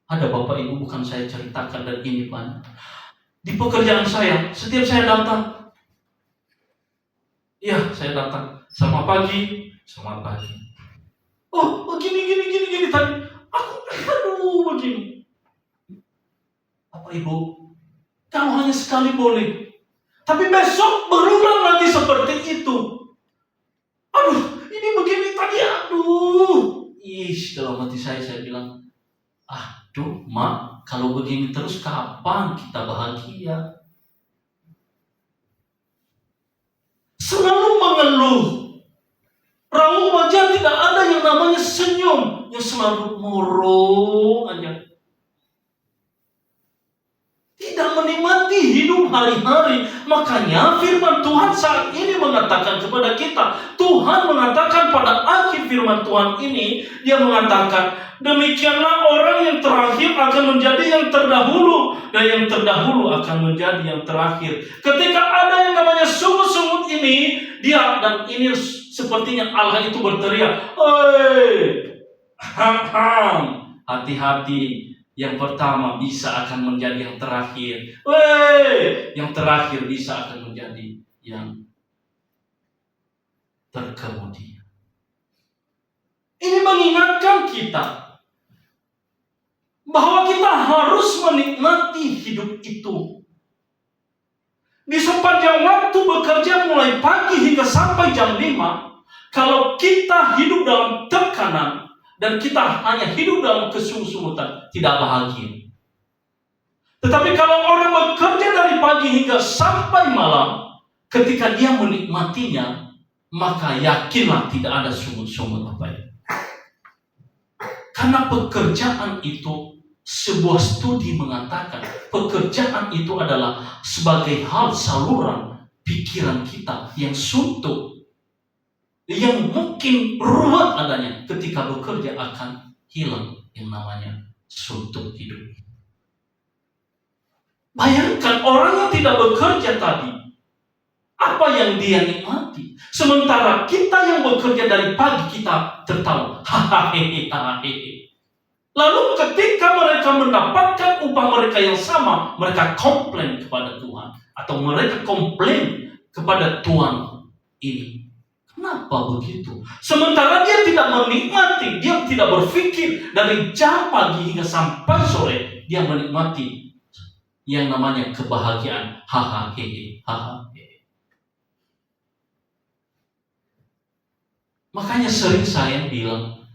Ada Bapak Ibu, bukan saya ceritakan dan ini banyak. Di pekerjaan saya, setiap saya datang, saya datang. Selamat pagi. Oh, begini tadi. Begini. Bapak Ibu, kalau hanya sekali boleh. Tapi besok berulang lagi seperti itu. Ini begini tadi. Dalam hati saya bilang, Mak, kalau begini terus kapan kita bahagia? Selalu mengeluh. Raut wajah tidak ada yang namanya senyum. Yang selalu murung aja. Tidak menikmati hidup hari-hari. Makanya firman Tuhan saat ini mengatakan kepada kita. Tuhan mengatakan pada akhir firman Tuhan ini. Dia mengatakan, demikianlah orang yang terakhir akan menjadi yang terdahulu. Dan yang terdahulu akan menjadi yang terakhir. Ketika ada yang namanya sungut-sungut ini. Dia dan ini sepertinya Allah itu berteriak. Hati-hati. Yang pertama bisa akan menjadi yang terakhir. Yang terakhir bisa akan menjadi yang terkemudian. Ini mengingatkan kita bahwa kita harus menikmati hidup itu. Di sepanjang waktu bekerja mulai pagi hingga sampai jam 5, kalau kita hidup dalam tekanan dan kita hanya hidup dalam kesungut-sungutan, tidak bahagia. Tetapi kalau orang bekerja dari pagi hingga sampai malam, ketika dia menikmatinya, maka yakinlah tidak ada sungut-sungut apa ya. Karena pekerjaan itu sebuah studi mengatakan pekerjaan itu adalah sebagai hal saluran pikiran kita yang suntuk, yang mungkin ruwet adanya. Ketika bekerja akan hilang yang namanya suntuk hidup. Bayangkan orang yang tidak bekerja tadi, apa yang dia nikmati? Sementara kita yang bekerja dari pagi kita tertawa. Hahaha. Lalu ketika mereka mendapatkan upah mereka yang sama, mereka komplain kepada Tuhan. Atau mereka komplain kepada Tuhan ini. Kenapa begitu? Sementara dia tidak menikmati, dia tidak berpikir dari jam pagi hingga sampai sore, dia menikmati yang namanya kebahagiaan. Hahaha. Makanya sering saya bilang,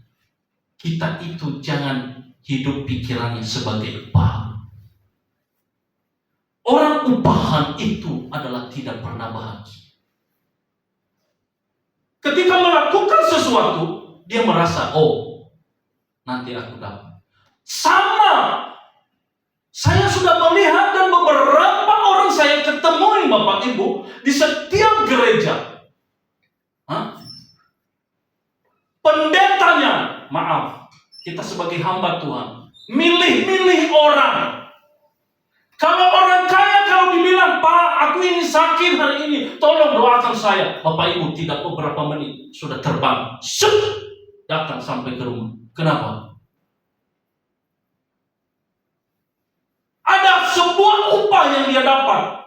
kita itu jangan hidup pikirannya sebagai upah. Orang upahan itu adalah tidak pernah bahagia. Ketika melakukan sesuatu, dia merasa, oh, nanti aku dapat. Sama, saya sudah melihat dan beberapa orang saya ketemui Bapak Ibu di setiap gereja. Pendetanya, maaf, kita sebagai hamba Tuhan, milih-milih orang. Kalau orang kaya, kalau dibilang, Pak, aku ini sakit hari ini, tolong doakan saya. Bapak Ibu tidak beberapa menit, sudah terbang, datang sampai ke rumah. Kenapa? Ada sebuah upah yang dia dapat.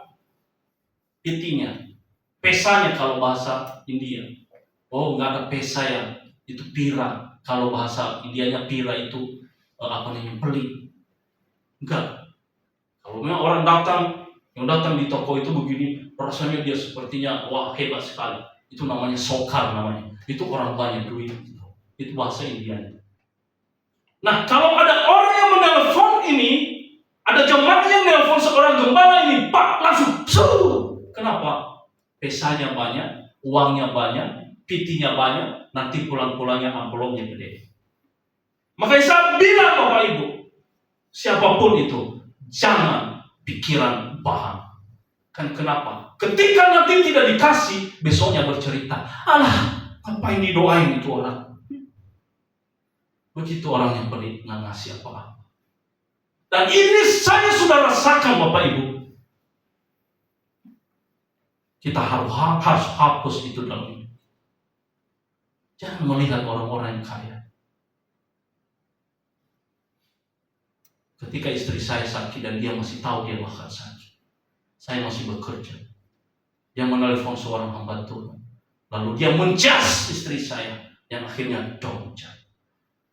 Intinya, pesanya kalau bahasa India. Oh, nggak ada pesa ya. Itu pira, kalau bahasa Indianya pira itu pelit. Enggak. Kalau memang orang yang datang di toko itu begini, rasanya dia sepertinya wah hebat sekali. Itu namanya sokar namanya. Itu orang banyak duit. Itu bahasa Indianya. Nah, kalau ada orang yang menelpon ini, ada jemaat yang menelpon seorang gembala ini, Pak, langsung Kenapa? Pesanya banyak, uangnya banyak, pitinya banyak, nanti pulang-pulangnya amplopnya gede. Makanya saya bilang Bapak Ibu, siapapun itu, jangan pikiran bahan. Kan kenapa? Ketika nanti tidak dikasih, besoknya bercerita, alah, ngapain didoain itu orang? Begitu orang yang pelit, nggak ngasih apa-apa. Dan ini saya sudah rasakan Bapak Ibu. Kita harus hapus itu dalam hidup. Jangan melihat orang-orang yang kaya. Ketika istri saya sakit dan dia masih tahu dia bakal sakit, saya masih bekerja. Dia menelpon seorang hamba Tuhan. Lalu dia menjas istri saya yang akhirnya doncat.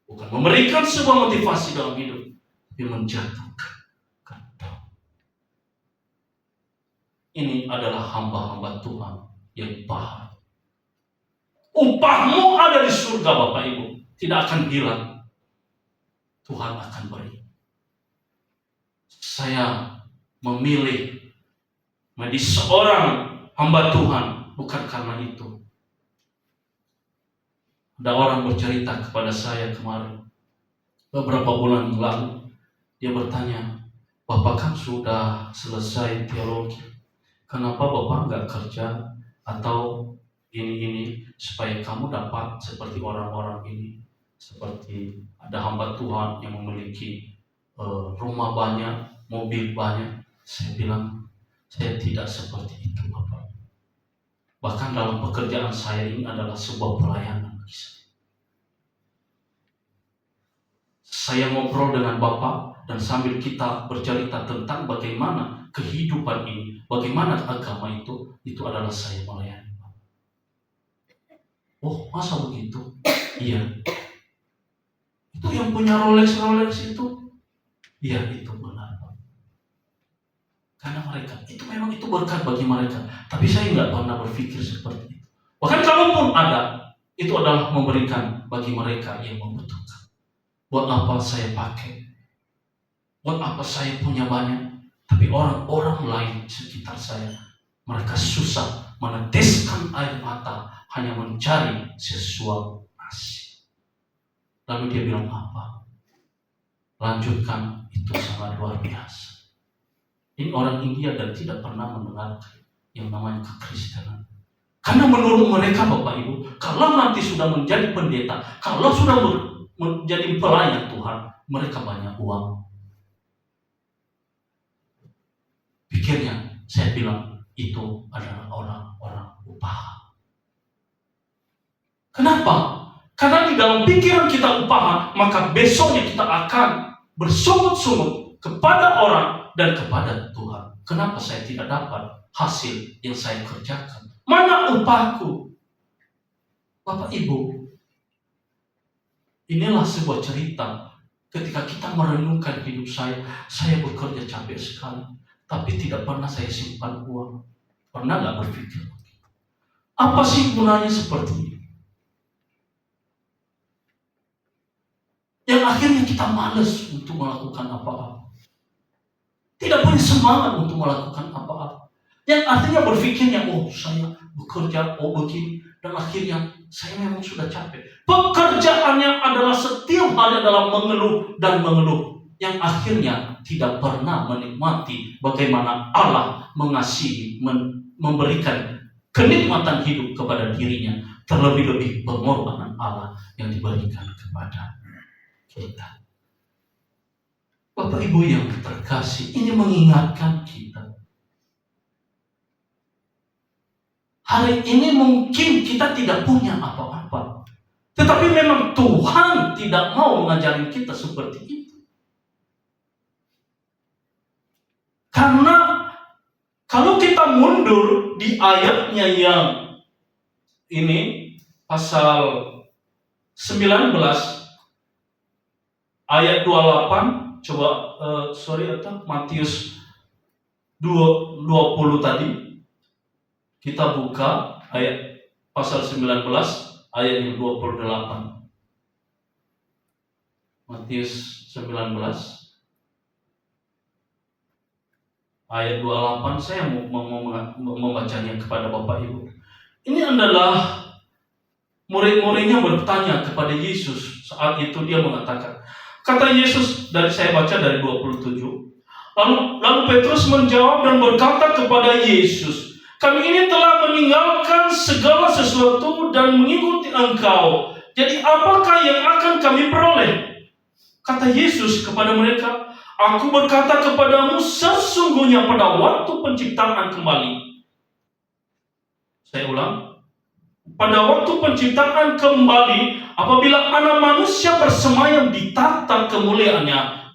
Bukan memberikan sebuah motivasi dalam hidup, tapi menjatuhkan ke down. Ini adalah hamba-hamba Tuhan yang bahagia. Upahmu ada di surga Bapak Ibu, tidak akan hilang. Tuhan akan beri. Saya memilih menjadi seorang hamba Tuhan bukan karena itu. Ada orang bercerita kepada saya kemarin, beberapa bulan yang lalu, dia bertanya, Bapak kan sudah selesai teologi, kenapa Bapak nggak kerja atau ini supaya kamu dapat seperti orang-orang ini, seperti ada hamba Tuhan yang memiliki rumah banyak, mobil banyak. Saya bilang, saya tidak seperti itu Bapak. Bahkan dalam pekerjaan saya ini adalah sebuah pelayanan bagi saya. Saya ngobrol dengan Bapak dan sambil kita bercerita tentang bagaimana kehidupan ini, bagaimana agama itu adalah saya melayani. Oh, masa begitu? Iya. Itu yang punya Rolex itu? Iya, itu benar. Karena mereka, itu memang itu berkat bagi mereka. Tapi saya nggak pernah berpikir seperti itu. Bahkan kalaupun ada, itu adalah memberikan bagi mereka yang membutuhkan. Buat apa saya pakai? Buat apa saya punya banyak? Tapi orang-orang lain di sekitar saya, mereka susah meneteskan air mata hanya mencari sesuatu nasi. Lalu dia bilang apa? lanjutkan, itu sangat luar biasa. Ini orang India dan tidak pernah mendengar yang namanya kekristenan. Karena menurut mereka Bapak Ibu, kalau nanti sudah menjadi pendeta, kalau sudah menjadi pelayan Tuhan, mereka banyak uang. Pikirnya, saya bilang, itu adalah orang-orang upahan. Kenapa? Karena di dalam pikiran kita upahan, maka besoknya kita akan bersungut-sungut kepada orang dan kepada Tuhan. Kenapa saya tidak dapat hasil yang saya kerjakan? Mana upahku? Bapak Ibu, inilah sebuah cerita ketika kita merenungkan hidup saya bekerja capek sekali, tapi tidak pernah saya simpan uang. Pernah nggak berpikir, apa sih gunanya seperti ini? Yang akhirnya kita malas untuk melakukan apa-apa. Tidak punya semangat untuk melakukan apa-apa. Yang artinya berpikirnya, saya bekerja, begini. Dan akhirnya saya memang sudah capek. Pekerjaannya adalah setiap hari adalah mengeluh dan mengeluh. Yang akhirnya tidak pernah menikmati bagaimana Allah mengasihi, memberikan kenikmatan hidup kepada dirinya. Terlebih-lebih pengorbanan Allah yang diberikan kepada kita. Bapak Ibu yang terkasih, ini mengingatkan kita. Hari ini mungkin kita tidak punya apa-apa, tetapi memang Tuhan tidak mau mengajarin kita seperti itu. Karena kalau kita mundur di ayatnya yang ini, pasal 19 ayat 28, coba Matius 20 tadi. Kita buka ayat pasal 19 ayat yang 28. Matius 19 ayat 28, saya mau membacanya kepada Bapak Ibu. Ini adalah murid-muridnya bertanya kepada Yesus. Saat itu dia mengatakan, kata Yesus, saya baca dari 27. Lalu Petrus menjawab dan berkata kepada Yesus, kami ini telah meninggalkan segala sesuatu dan mengikuti Engkau. Jadi apakah yang akan kami peroleh? Kata Yesus kepada mereka, aku berkata kepadamu, sesungguhnya pada waktu penciptaan kembali. Saya ulang. Pada waktu penciptaan kembali, apabila anak manusia bersemayam di tahta kemuliaannya,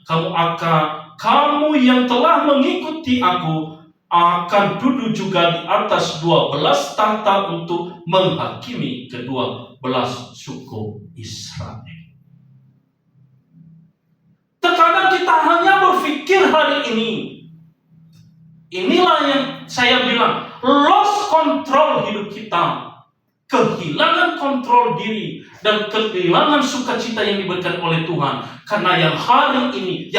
kamu yang telah mengikuti aku akan duduk juga di atas 12 tahta untuk menghakimi kedua belas suku Israel. Terkadang kita hanya berpikir hari ini. Inilah yang saya bilang, lost control hidup kita. Kehilangan kontrol diri dan kehilangan sukacita yang diberikan oleh Tuhan. Karena yang hari ini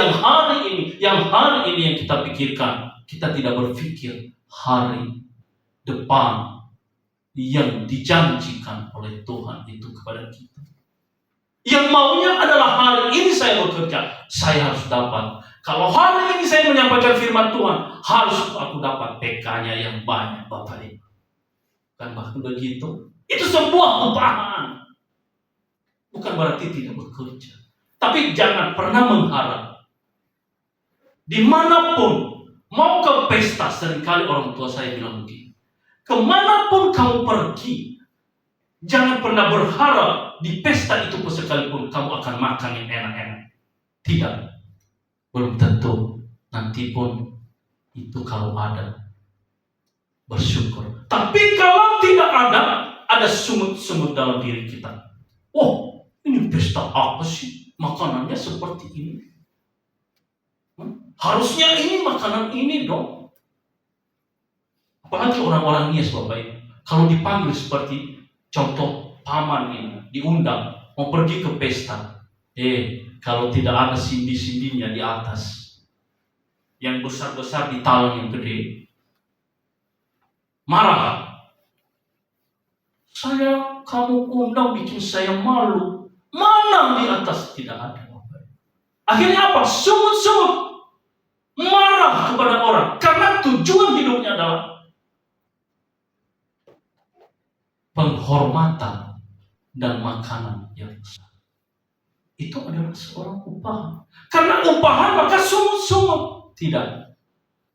yang kita pikirkan. Kita tidak berpikir hari depan yang dijanjikan oleh Tuhan itu kepada kita. Yang maunya adalah hari ini saya bekerja, saya harus dapat. Kalau hari ini saya menyampaikan firman Tuhan, harus aku dapat PK-nya yang banyak, Bapak Ibu. Kan bahkan begitu. Itu sebuah upahan. Bukan berarti tidak bekerja. Tapi jangan pernah mengharap. Dimanapun, mau ke pesta, seringkali orang tua saya bilang begini. Kemanapun kamu pergi, jangan pernah berharap di pesta itu sekalipun kamu akan makan yang enak-enak. Tidak. Belum tentu. Nanti pun itu kalau ada, bersyukur. Tapi kalau tidak ada sumut-sumut dalam diri kita. Ini pesta apa sih? Makanannya seperti ini. Harusnya ini makanan ini dong. Apalagi orang-orang Nias, Bapak Ibu. Kalau dipanggil seperti contoh paman ini, diundang, mau pergi ke pesta. Kalau tidak ada sindi-sindinya di atas, yang besar-besar di talang yang gede, marah. Kamu undang bikin saya malu. Mana di atas tidak ada, Bapak Ibu. Akhirnya apa? Sungut-sungut, marah kepada orang. Karena tujuan hidupnya adalah penghormatan dan makanan yang besar. Itu adalah seorang upahan. Karena upahan maka sungut-sungut. Tidak.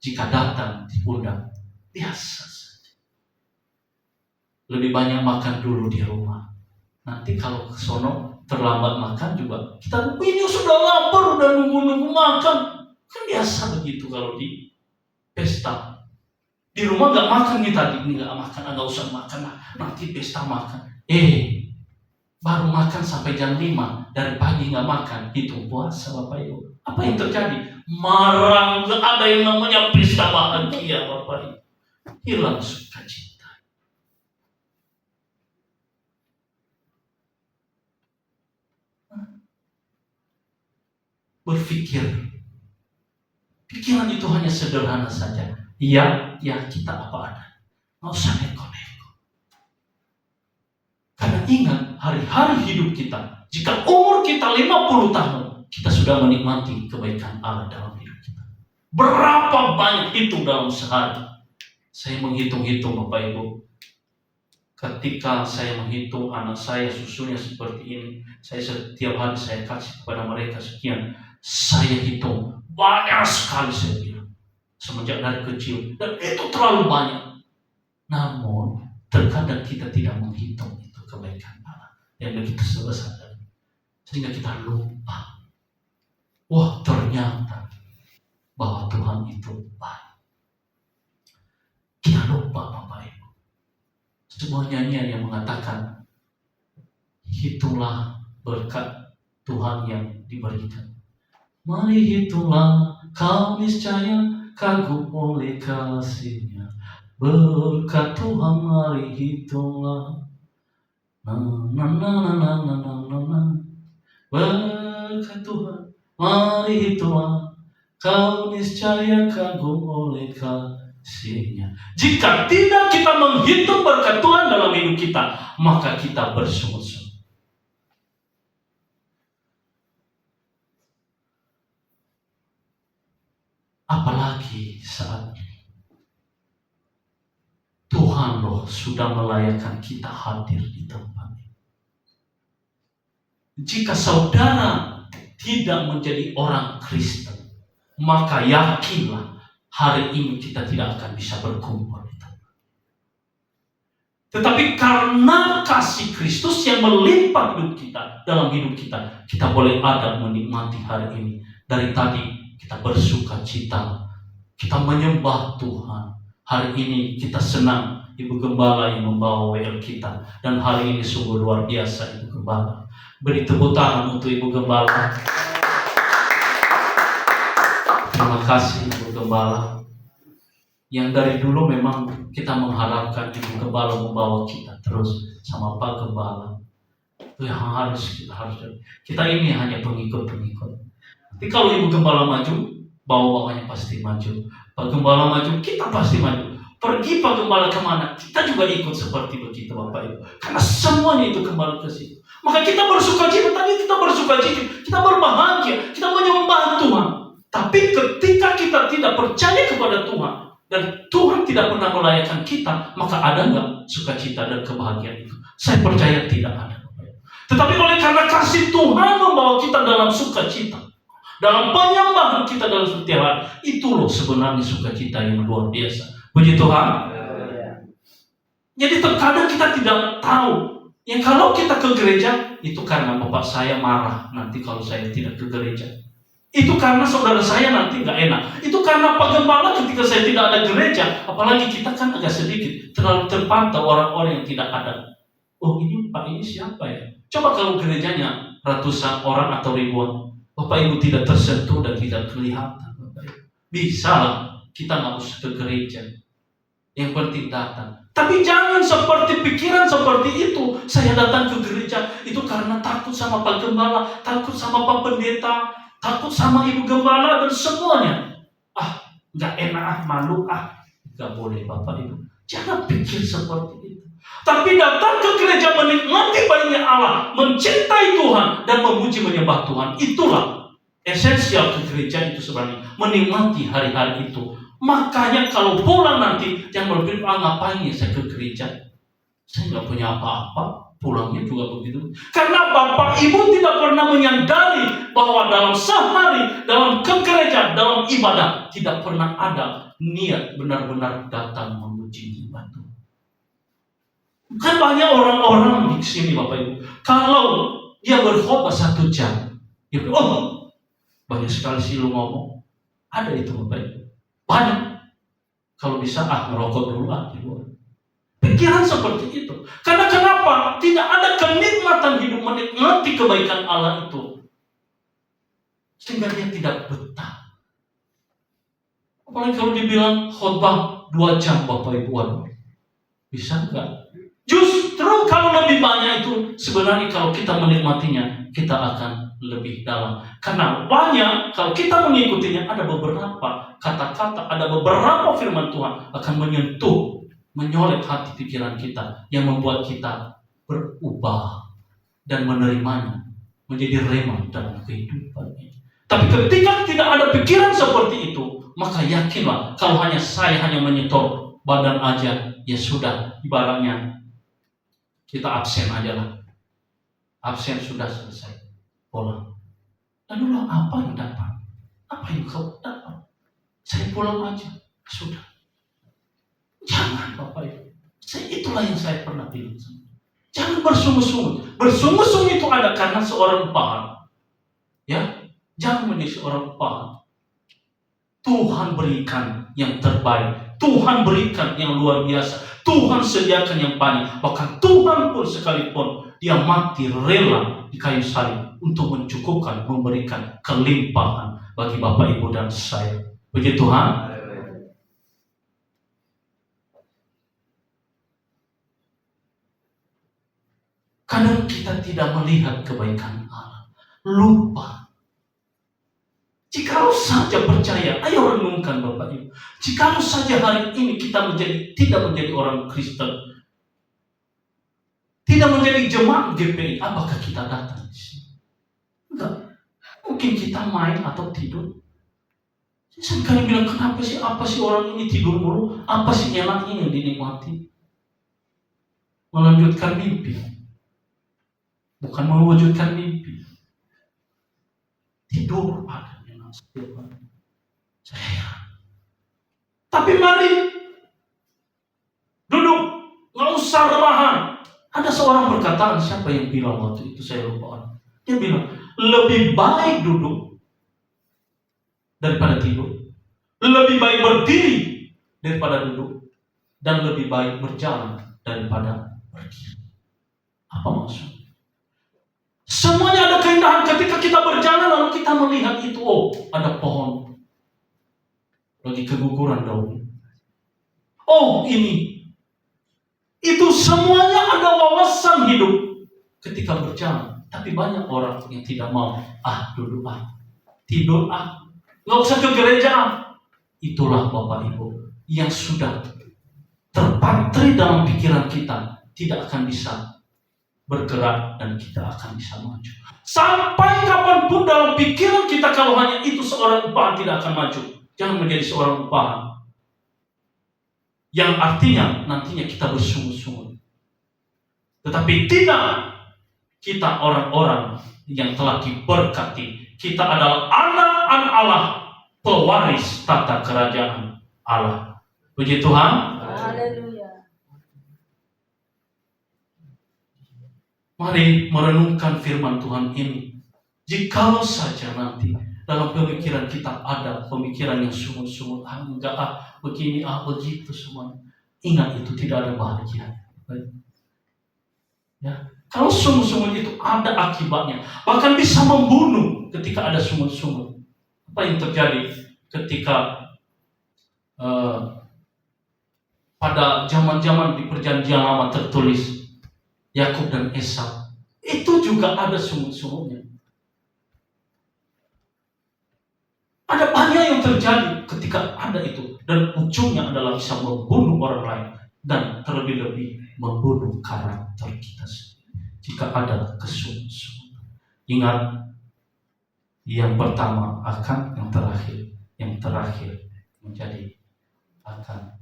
Jika datang diundang, biasa saja. Lebih banyak makan dulu di rumah. Nanti kalau ke sono terlambat makan juga, kita ini sudah lapar, udah nunggu-nunggu makan. Kan biasa begitu kalau di pesta. Di rumah nggak makan nih tadi, ini nggak makan, nggak usah makan lah. Nanti pesta makan. Baru makan sampai jam 5, dari pagi nggak makan, itu puasa Bapak Ibu. Apa yang terjadi? Marah, nggak ada yang namanya pesta bahagia Bapak Ibu. Hilang sukacita. Berpikir, pikiran itu hanya sederhana saja. Ya kita apa ada, nggak usah neko-neko. Karena ingat, hari-hari hidup kita, jika umur kita 50 tahun, kita sudah menikmati kebaikan Allah dalam hidup kita. Berapa banyak itu dalam sehari? Saya menghitung-hitung Bapak Ibu. Ketika saya menghitung anak saya susunya seperti ini, saya setiap hari saya kasih kepada mereka sekian. Saya hitung banyak sekali saya bilang. Semenjak dari kecil. Dan itu terlalu banyak. Namun terkadang kita tidak menghitung itu kebaikan Allah yang begitu sebesar. Sehingga kita lupa. Wah, ternyata bahwa Tuhan itu baik. Kita lupa Bapak Ibu. Sebuah nyanyian yang mengatakan, hitunglah berkat Tuhan yang diberikan. Mari hitunglah, kau niscaya kagum oleh kasih-Nya. Berkat Tuhan mari hitunglah. Berkat Tuhan mari hitunglah, kau niscaya kagum oleh kasih-Nya. Jika tidak kita menghitung berkat Tuhan dalam hidup kita, maka kita bersungut-sungut. Apalagi saat ini Tuhan loh sudah melayakkan kita hadir di tempat ini. Jika saudara tidak menjadi orang Kristen, maka yakinlah hari ini kita tidak akan bisa berkumpul di tempat. Tetapi karena kasih Kristus yang melimpah hidup kita, dalam hidup kita, kita boleh ada menikmati hari ini. Dari tadi kita bersuka cita, kita menyembah Tuhan. Hari ini kita senang Ibu Gembala yang membawa WL kita. Dan hari ini sungguh luar biasa Ibu Gembala. Beri tepuk tangan untuk Ibu Gembala. Terima kasih Ibu Gembala. Yang dari dulu memang kita mengharapkan Ibu Gembala membawa kita terus sama Pak Gembala. Itu yang harus kita ini hanya pengikut-pengikut. Tapi kalau Ibu Gembala maju, bawa-bawanya pasti maju. Pak Gembala maju, kita pasti maju. Pergi Pak Gembala kemana, kita juga ikut seperti begitu Bapak Ibu. Karena semuanya itu kembali ke situ. Maka kita bersuka cita, tadi kita bersuka cita, kita berbahagia, kita menyembah Tuhan. Tapi ketika kita tidak percaya kepada Tuhan, dan Tuhan tidak pernah melayakkan kita, maka ada nggak sukacita dan kebahagiaan itu? Saya percaya tidak ada. Tetapi oleh karena kasih Tuhan membawa kita dalam sukacita, dalam penyembahan kita dalam setiap hari, itu loh sebenarnya sukacita yang luar biasa. Puji Tuhan. Jadi terkadang kita tidak tahu. Yang kalau kita ke gereja, itu karena bapak saya marah nanti kalau saya tidak ke gereja. Itu karena saudara saya nanti nggak enak. Itu karena Pak Gembala ketika saya tidak ada gereja. Apalagi kita kan agak sedikit terlalu terpantau orang-orang yang tidak ada. Oh ini Pak ini siapa ya? Coba kalau gerejanya ratusan orang atau ribuan, Bapak Ibu tidak tersentuh dan tidak kelihatan. Bisa lah, kita nggak usah ke gereja. Yang penting datang. Tapi jangan seperti pikiran seperti itu. Saya datang ke gereja itu karena takut sama Pak Gembala, takut sama Pak Pendeta, takut sama Ibu Gembala dan semuanya. Nggak enak, malu, nggak boleh Bapak Ibu. Jangan pikir seperti itu. Tapi datang ke gereja menikmati baiknya Allah, mencintai Tuhan dan memuji menyembah Tuhan. Itulah esensial ke gereja itu sebenarnya menikmati hari-hari itu. Makanya kalau pulang nanti jangan berpikir, ngapain ya saya ke gereja? Saya nggak punya apa-apa, pulangnya juga begitu. Karena Bapak Ibu tidak pernah menyadari bahwa dalam sehari, dalam ke gereja, dalam ibadah tidak pernah ada niat benar-benar datang memuji ibadah. Kan banyak orang-orang di sini Bapak Ibu, kalau dia berkhotbah 1 jam, dia bilang, banyak sekali sih lu ngomong. Ada itu Bapak Ibu. Banyak. Kalau bisa ngerokok dulu di luar. Pikiran seperti itu. Karena kenapa? Tidak ada kenikmatan hidup menikmati kebaikan Allah itu. Sehingga dia tidak betah. Apalagi kalau dibilang khotbah 2 jam Bapak Ibu. Bisa enggak? Justru kalau lebih banyak itu sebenarnya kalau kita menikmatinya kita akan lebih dalam. Karena banyak kalau kita mengikutinya ada beberapa kata-kata, ada beberapa firman Tuhan akan menyentuh, menyolek hati pikiran kita yang membuat kita berubah dan menerimanya menjadi rema dalam kehidupan ini. Tapi ketika tidak ada pikiran seperti itu, maka yakinlah kalau saya hanya menyetor badan aja, ya sudah, ibaratnya kita absen aja lah. Absen sudah selesai. Pulang. Lalu apa yang dapat? Apa yang kau dapat? Saya pulang aja. Sudah. Jangan Bapak Ibu. Itulah yang saya pernah bilang. Jangan bersungut-sungut. Bersungut-sungut itu ada karena seorang paham. Ya, jangan menjadi seorang paham. Tuhan berikan yang terbaik. Tuhan berikan yang luar biasa. Tuhan sediakan yang banyak. Bahkan Tuhan pun sekalipun dia mati rela di kayu salib untuk mencukupkan, memberikan kelimpahan bagi Bapak Ibu dan saya. Puji Tuhan. Kadang kita tidak melihat kebaikan Allah. Lupa. Jikalau saja percaya, ayo renungkan Bapak Ibu. Jikalau saja hari ini kita tidak menjadi orang Kristen, tidak menjadi jemaat GPI, apakah kita datang di sini? Enggak. Mungkin kita main atau tidur. Saya sekali bilang, kenapa sih, apa sih orang ini tidur mulu? Apa sih enaknya yang dinikmati? Melanjutkan mimpi. Bukan mewujudkan mimpi. Tidur ada. Saya. Tapi mari duduk, nggak usah rebahan. Ada seorang perkataan, siapa yang bilang waktu itu saya lupa. Dia bilang lebih baik duduk daripada tidur, lebih baik berdiri daripada duduk, dan lebih baik berjalan daripada berdiri. Apa maksudnya? Semuanya ada keindahan ketika kita berjalan lalu kita melihat itu, ada pohon lagi keguguran daun. Ini. Itu semuanya ada wawasan hidup ketika berjalan. Tapi banyak orang yang tidak mau. Duduk tidur nggak usah ke gereja. Itulah Bapak Ibu yang sudah terpatri dalam pikiran kita, tidak akan bisa bergerak dan kita akan bisa maju. Sampai kapanpun dalam pikiran kita kalau hanya itu seorang upahan tidak akan maju. Jangan menjadi seorang upahan yang artinya nantinya kita bersungut-sungut. Tetapi tidak, kita orang-orang yang telah diberkati. Kita adalah anak-anak Allah, pewaris tata kerajaan Allah. Puji Tuhan. Haleluya. Mari merenungkan firman Tuhan ini. Jikalau saja nanti dalam pemikiran kita ada pemikiran yang sungut-sungut, begini, begitu semuanya. Ingat itu tidak ada bahagia. Ya, kalau sungut-sungut itu ada akibatnya, bahkan bisa membunuh ketika ada sungut-sungut. Apa yang terjadi ketika pada zaman-zaman di Perjanjian Lama tertulis Yakub dan Esau, itu juga ada sungut-sungutnya. Ada banyak yang terjadi ketika ada itu, dan ujungnya adalah bisa membunuh orang lain dan terlebih-lebih membunuh karakter kita sendiri jika ada kesungut-sungutan. Ingat, Yang pertama akan yang terakhir menjadi akan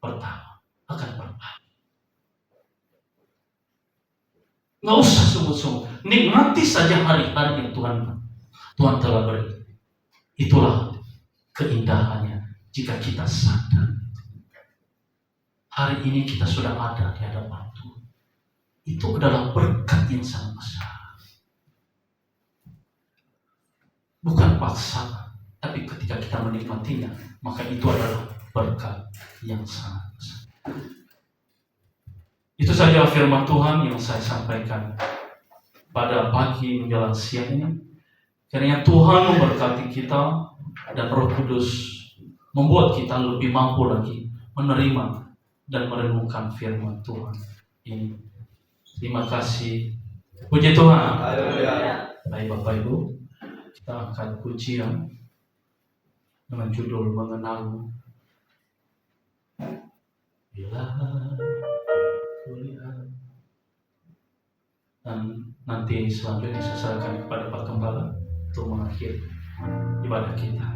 pertama, akan pertama. Nggak usah sebut-sebut, nikmati saja hari-hari yang Tuhan telah beri. Itulah keindahannya jika kita sadar hari ini kita sudah ada di hadapan Tuhan. Itu adalah berkat yang sangat besar. Bukan paksaan, tapi ketika kita menikmatinya, maka itu adalah berkat yang sangat besar. Itu saja firman Tuhan yang saya sampaikan pada pagi menjelang siang ini. Kiranya Tuhan memberkati kita dan Roh Kudus membuat kita lebih mampu lagi menerima dan merenungkan firman Tuhan ini. Terima kasih. Puji Tuhan. Baik Bapak Ibu, kita akan pujian dengan judul Mengenalmu. Bila kulihat, dan nanti selanjutnya saya serahkan kepada Pak Gembala untuk mengakhiri ibadah kita.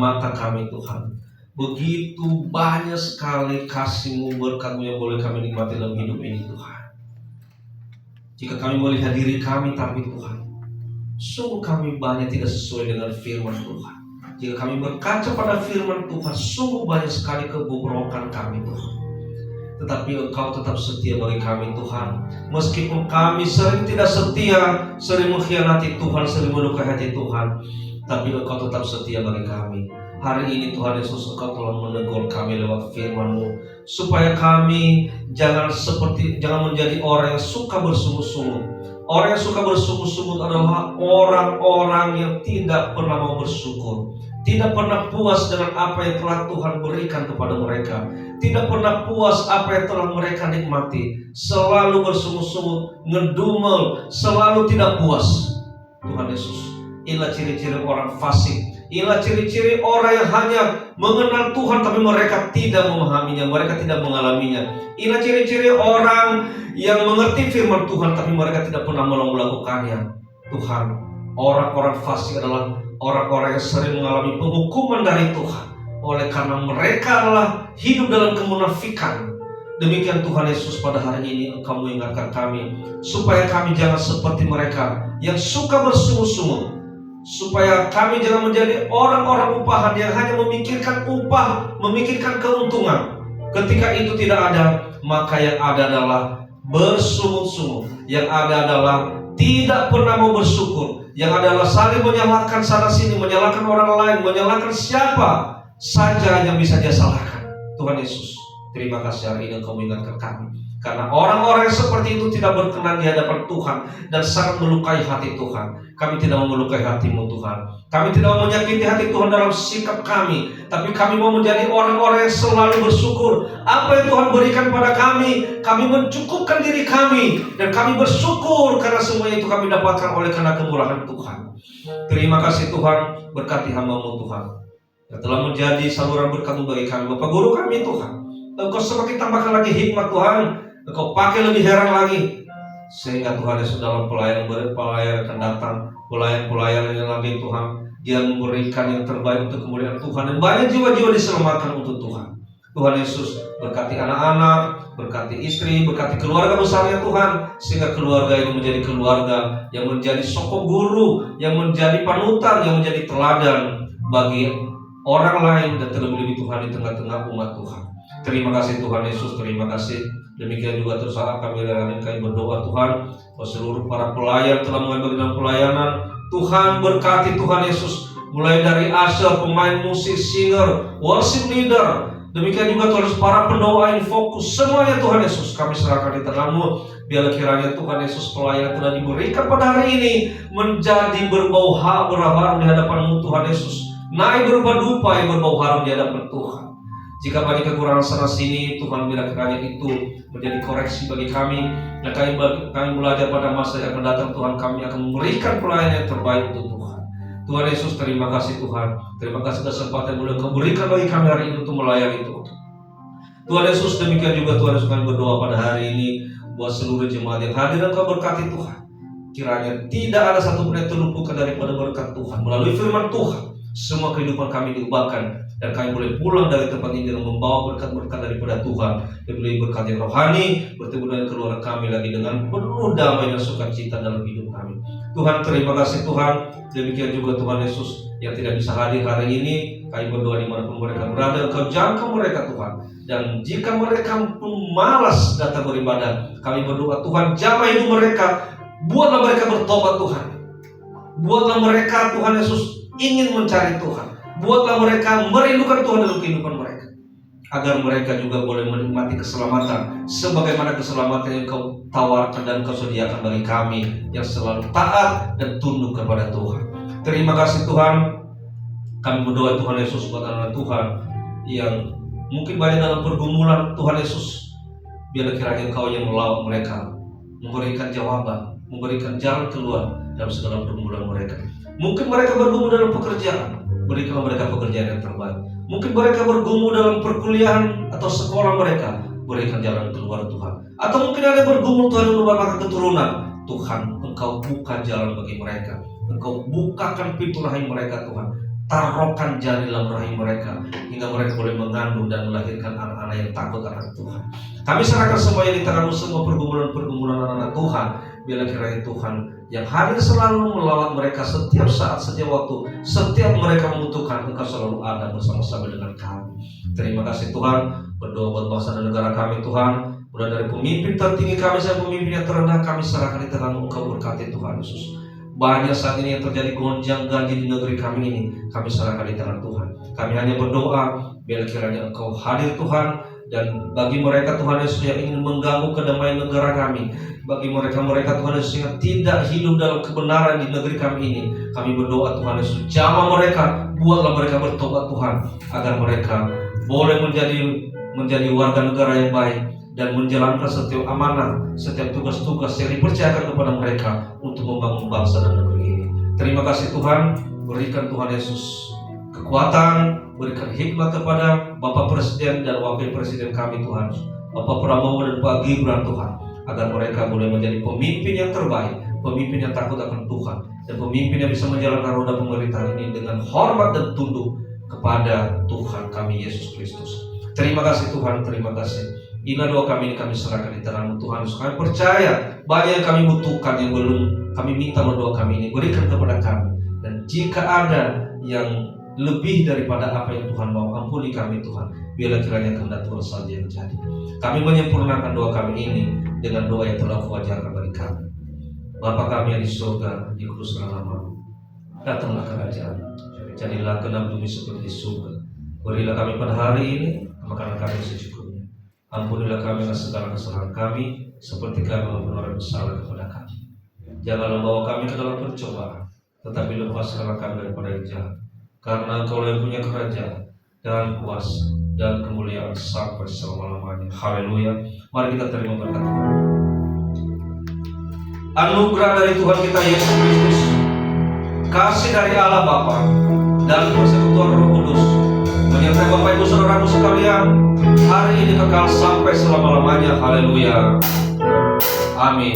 mata kami Tuhan. Begitu banyak sekali kasih-Mu, berkat-Mu yang boleh kami nikmati dalam hidup ini Tuhan. Jika kami melihat diri kami tapi Tuhan, sungguh kami banyak tidak sesuai dengan firman Tuhan. Jika kami berkaca pada firman Tuhan, sungguh banyak sekali kebobrokan kami Tuhan. Tetapi Engkau tetap setia bagi kami Tuhan. Meskipun kami sering tidak setia, sering mengkhianati Tuhan, sering melukai hati Tuhan, tapi Engkau tetap setia bagi kami. Hari ini Tuhan Yesus, Engkau telah menegur kami lewat firman-Mu, supaya kami jangan menjadi orang yang suka bersungguh-sungguh. Orang yang suka bersungguh-sungguh adalah orang-orang yang tidak pernah mau bersyukur, tidak pernah puas dengan apa yang telah Tuhan berikan kepada mereka, tidak pernah puas apa yang telah mereka nikmati, selalu bersungguh-sungguh, ngedumel, selalu tidak puas. Tuhan Yesus, inilah ciri-ciri orang fasik. Inilah ciri-ciri orang yang hanya mengenal Tuhan tapi mereka tidak memahaminya, mereka tidak mengalaminya. Inilah ciri-ciri orang yang mengerti firman Tuhan tapi mereka tidak pernah melakukannya. Tuhan, orang-orang fasik adalah orang-orang yang sering mengalami penghukuman dari Tuhan, oleh karena mereka adalah hidup dalam kemunafikan. Demikian Tuhan Yesus, pada hari ini Engkau mengingatkan kami supaya kami jangan seperti mereka yang suka bersungguh-sungguh, supaya kami jangan menjadi orang-orang upahan yang hanya memikirkan upah, memikirkan keuntungan. Ketika itu tidak ada, maka yang ada adalah bersungut-sungut, yang ada adalah tidak pernah mau bersyukur, yang ada adalah saling menyalahkan sana sini, menyalahkan orang lain, menyalahkan siapa saja yang bisa dia salahkan. Tuhan Yesus, terima kasih hari ini Engkau mengingatkan kami, karena orang-orang yang seperti itu tidak berkenan di hadapan Tuhan dan sangat melukai hati Tuhan. Kami tidak mau melukai hati-Mu Tuhan. Kami tidak mau menyakiti hati Tuhan dalam sikap kami, tapi kami mau menjadi orang-orang yang selalu bersyukur. Apa yang Tuhan berikan pada kami mencukupkan diri kami, dan kami bersyukur karena semuanya itu kami dapatkan oleh karena kemurahan Tuhan. Terima kasih Tuhan, berkati hamba-Mu Tuhan yang telah menjadi saluran berkat-Mu bagi kami. Bapak Guru kami Tuhan, Engkau semakin tambahkan lagi hikmat Tuhan, Engkau pakai lebih heran lagi, sehingga Tuhan Yesus dalam pelayan akan datang, pelayan yang lagi Tuhan, dia memberikan yang terbaik untuk kemuliaan Tuhan, dan banyak jiwa-jiwa diselamatkan untuk Tuhan. Tuhan Yesus, berkati anak-anak, berkati istri, berkati keluarga besarnya Tuhan, sehingga keluarga ini menjadi keluarga yang menjadi sokong guru, yang menjadi panutan, yang menjadi teladan bagi orang lain, dan terlebih-lebih Tuhan di tengah-tengah umat Tuhan. Terima kasih Tuhan Yesus, terima kasih. Demikian juga terus kami berdoa Tuhan, bahwa seluruh para pelayan telah mengambil dalam pelayanan. Tuhan berkati Tuhan Yesus, mulai dari usher, pemain musik, singer, worship leader. Demikian juga terus para pendoa yang fokus, semuanya Tuhan Yesus kami serahkan di tangan-Mu. Biarlah kiranya Tuhan Yesus pelayan telah diberikan pada hari ini menjadi berbau harum di hadapan-Mu Tuhan Yesus, naik berupa dupa yang berbau harum di hadapan Tuhan. Jika banyak kekurangan sana sini, Tuhan biarlah kiranya itu menjadi koreksi bagi kami, dan kami belajar pada masa yang mendatang. Tuhan, kami akan memberikan pelayanan yang terbaik untuk Tuhan. Tuhan Yesus, terima kasih Tuhan. Terima kasih kesempatan yang boleh Kau berikan bagi kami hari ini untuk melayani Tuhan. Tuhan Yesus, demikian juga Tuhan Yesus, kami berdoa pada hari ini buat seluruh jemaat yang hadir, dan Kau berkati Tuhan. Kiranya tidak ada satu pun yang terluputkan daripada berkat Tuhan. Melalui firman Tuhan, semua kehidupan kami diubahkan, dan kami boleh pulang dari tempat ini dengan membawa berkat-berkat daripada Tuhan, dan boleh berkat yang rohani, bertemu dengan keluarga kami lagi dengan penuh damai dan sukacita dalam hidup kami. Tuhan, terima kasih Tuhan. Demikian juga Tuhan Yesus yang tidak bisa hadir hari ini, kami berdoa dimanapun mereka berada, Kau jangkau mereka Tuhan. Dan jika mereka pun malas datang beribadah, kami berdoa Tuhan, jamah hidup mereka, buatlah mereka bertobat Tuhan. Buatlah mereka Tuhan Yesus ingin mencari Tuhan. Buatlah mereka merindukan Tuhan dalam kehidupan mereka, agar mereka juga boleh menikmati keselamatan sebagaimana keselamatan yang Kau tawarkan dan Kau sediakan bagi kami yang selalu taat dan tunduk kepada Tuhan. Terima kasih Tuhan. Kami berdoa Tuhan Yesus buat anak Tuhan yang mungkin banyak dalam pergumulan. Tuhan Yesus, biarlah kiranya Kau yang melawat mereka, memberikan jawaban, memberikan jalan keluar dalam segala pergumulan mereka. Mungkin mereka bergumul dalam pekerjaan, berikanlah mereka pekerjaan yang terbaik. Mungkin mereka bergumul dalam perkuliahan atau sekolah mereka, berikan jalan keluar Tuhan. Atau mungkin ada bergumul Tuhan untuk mendapatkan keturunan. Tuhan, Engkau buka jalan bagi mereka. Engkau bukakan pintu rahim mereka Tuhan. taruhkan jari dalam rahim mereka hingga mereka boleh mengandung dan melahirkan anak-anak yang takut akan Tuhan. Kami serahkan semuanya di tangan-Mu, semua pergumulan-pergumulan anak-anak Tuhan. Biarlah kiranya Tuhan yang hadir selalu melawat mereka setiap saat, setiap waktu, setiap mereka membutuhkan, Engkau selalu ada bersama-sama dengan kami. Terima kasih Tuhan. Berdoa buat bangsa dan negara kami Tuhan. Mulai dari pemimpin tertinggi kami sampai pemimpin yang terendah, kami serahkan di tangan-Mu. Engkau berkati Tuhan Yesus. Banyak saat ini yang terjadi gonjang ganjing di negeri kami ini, kami serahkan di tangan Tuhan. Kami hanya berdoa, biar kiranya Engkau hadir Tuhan. Dan bagi mereka Tuhan Yesus yang ingin mengganggu kedamaian negara kami, bagi mereka Tuhan Yesus yang tidak hidup dalam kebenaran di negeri kami ini, kami berdoa Tuhan Yesus, jamah mereka, buatlah mereka bertobat Tuhan, agar mereka boleh menjadi warga negara yang baik dan menjalankan setiap amanah, setiap tugas-tugas yang dipercayakan kepada mereka untuk membangun bangsa dan negeri ini. Terima kasih Tuhan, berikan Tuhan Yesus kekuatan, berikan hikmat kepada Bapak Presiden dan Wakil Presiden kami Tuhan, Bapak Prabowo dan Pak Gibran Tuhan, agar mereka boleh menjadi pemimpin yang terbaik, pemimpin yang takut akan Tuhan, dan pemimpin yang bisa menjalankan roda pemerintahan ini dengan hormat dan tunduk kepada Tuhan kami Yesus Kristus. Terima kasih Tuhan, terima kasih. Inilah doa kami ini kami serahkan di tangan-Mu Tuhan. Kami percaya banyak yang kami butuhkan yang belum kami minta doa kami ini, berikan kepada kami. Dan jika ada yang lebih daripada apa yang Tuhan mau, ampuni kami Tuhan. Biarlah kiranya kehendak Tuhan saja yang jadi. Kami menyempurnakan doa kami ini dengan doa yang telah Kau ajarkan bagi kami. Bapa kami yang di surga, dikuduskanlah nama-Mu. Datanglah kerajaan, jadilah kehendak bumi seperti di surga. Berilah kami pada hari ini makanan kami secukupnya. Ampunilah kami atas segala kesalahan kami, seperti kami mengampuni orang bersalah kepada kami. Janganlah bawa kami ke dalam pencobaan, tetapi lepaskanlah kami daripada yang jahat. Karena Engkau yang punya kerajaan dan kuasa dan kemuliaan sampai selama-lamanya. Haleluya. Mari kita terima berkat Tuhan. Anugerah dari Tuhan kita Yesus Kristus, kasih dari Allah Bapa dan persekutuan Roh Kudus menyertai Bapak Ibu Saudaraku sekalian hari ini kekal sampai selama-lamanya. Haleluya. Amin.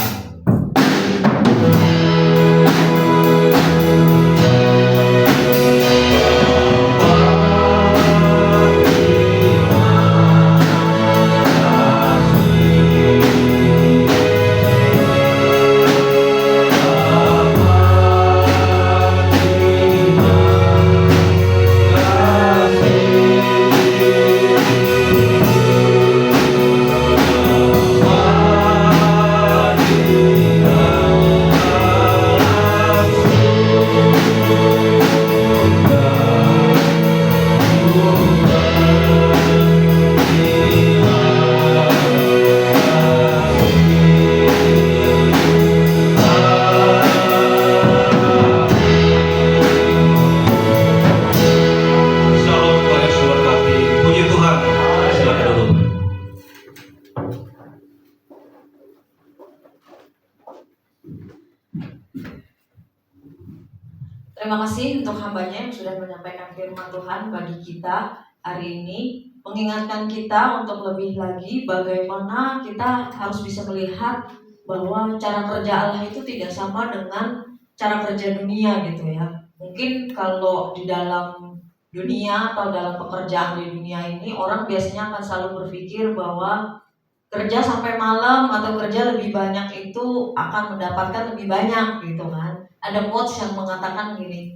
Terima kasih untuk hambanya yang sudah menyampaikan firman Tuhan bagi kita hari ini, mengingatkan kita untuk lebih lagi bagaimana kita harus bisa melihat bahwa cara kerja Allah itu tidak sama dengan cara kerja dunia gitu ya. Mungkin kalau di dalam dunia atau dalam pekerjaan di dunia ini, orang biasanya akan selalu berpikir bahwa kerja sampai malam atau kerja lebih banyak itu akan mendapatkan lebih banyak gitu kan. Ada quotes yang mengatakan gini,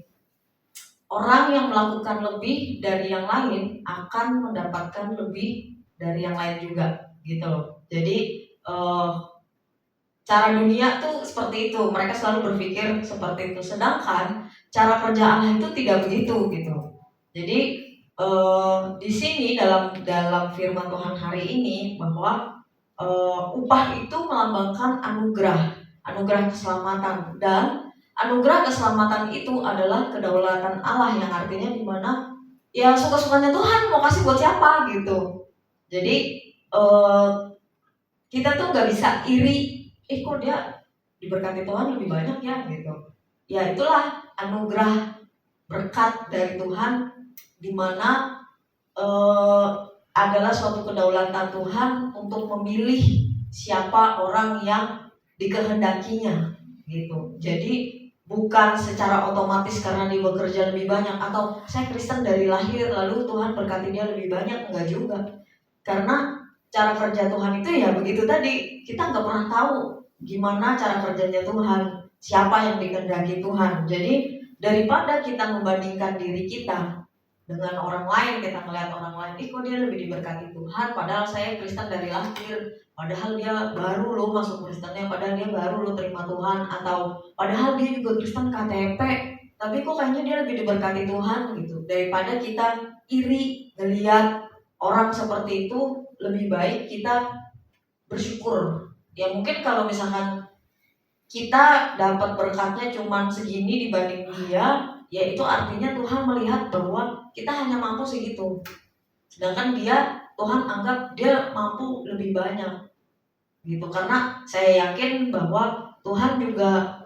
orang yang melakukan lebih dari yang lain akan mendapatkan lebih dari yang lain juga gitu loh. Jadi cara dunia tuh seperti itu, mereka selalu berpikir seperti itu. Sedangkan cara kerja Allah itu tidak begitu gitu. Jadi di sini dalam firman Tuhan hari ini bahwa upah itu melambangkan anugerah keselamatan, dan anugerah keselamatan itu adalah kedaulatan Allah, yang artinya di mana ya suka-sukanya Tuhan mau kasih buat siapa gitu. Jadi kita tuh nggak bisa iri, kok dia diberkati Tuhan lebih banyak ya gitu. Ya itulah anugerah berkat dari Tuhan, di mana adalah suatu kedaulatan Tuhan untuk memilih siapa orang yang dikehendakinya gitu. Jadi bukan secara otomatis karena dia bekerja lebih banyak, atau saya Kristen dari lahir lalu Tuhan berkati dia lebih banyak, enggak juga. Karena cara kerja Tuhan itu ya begitu tadi, kita nggak pernah tahu gimana cara kerjanya Tuhan, siapa yang dikehendaki Tuhan. Jadi daripada kita membandingkan diri kita dengan orang lain, kita melihat orang lain, kok dia lebih diberkati Tuhan, padahal saya Kristen dari lahir, padahal dia baru loh masuk Kristennya, padahal dia baru loh terima Tuhan, atau padahal dia juga Kristen KTP, tapi kok kayaknya dia lebih diberkati Tuhan gitu. Daripada kita iri ngelihat orang seperti itu, lebih baik kita bersyukur. Ya mungkin kalau misalkan kita dapat berkatnya cuman segini dibanding dia, ya itu artinya Tuhan melihat bahwa kita hanya mampu segitu. Sedangkan dia, Tuhan anggap dia mampu lebih banyak. Gitu. Karena saya yakin bahwa Tuhan juga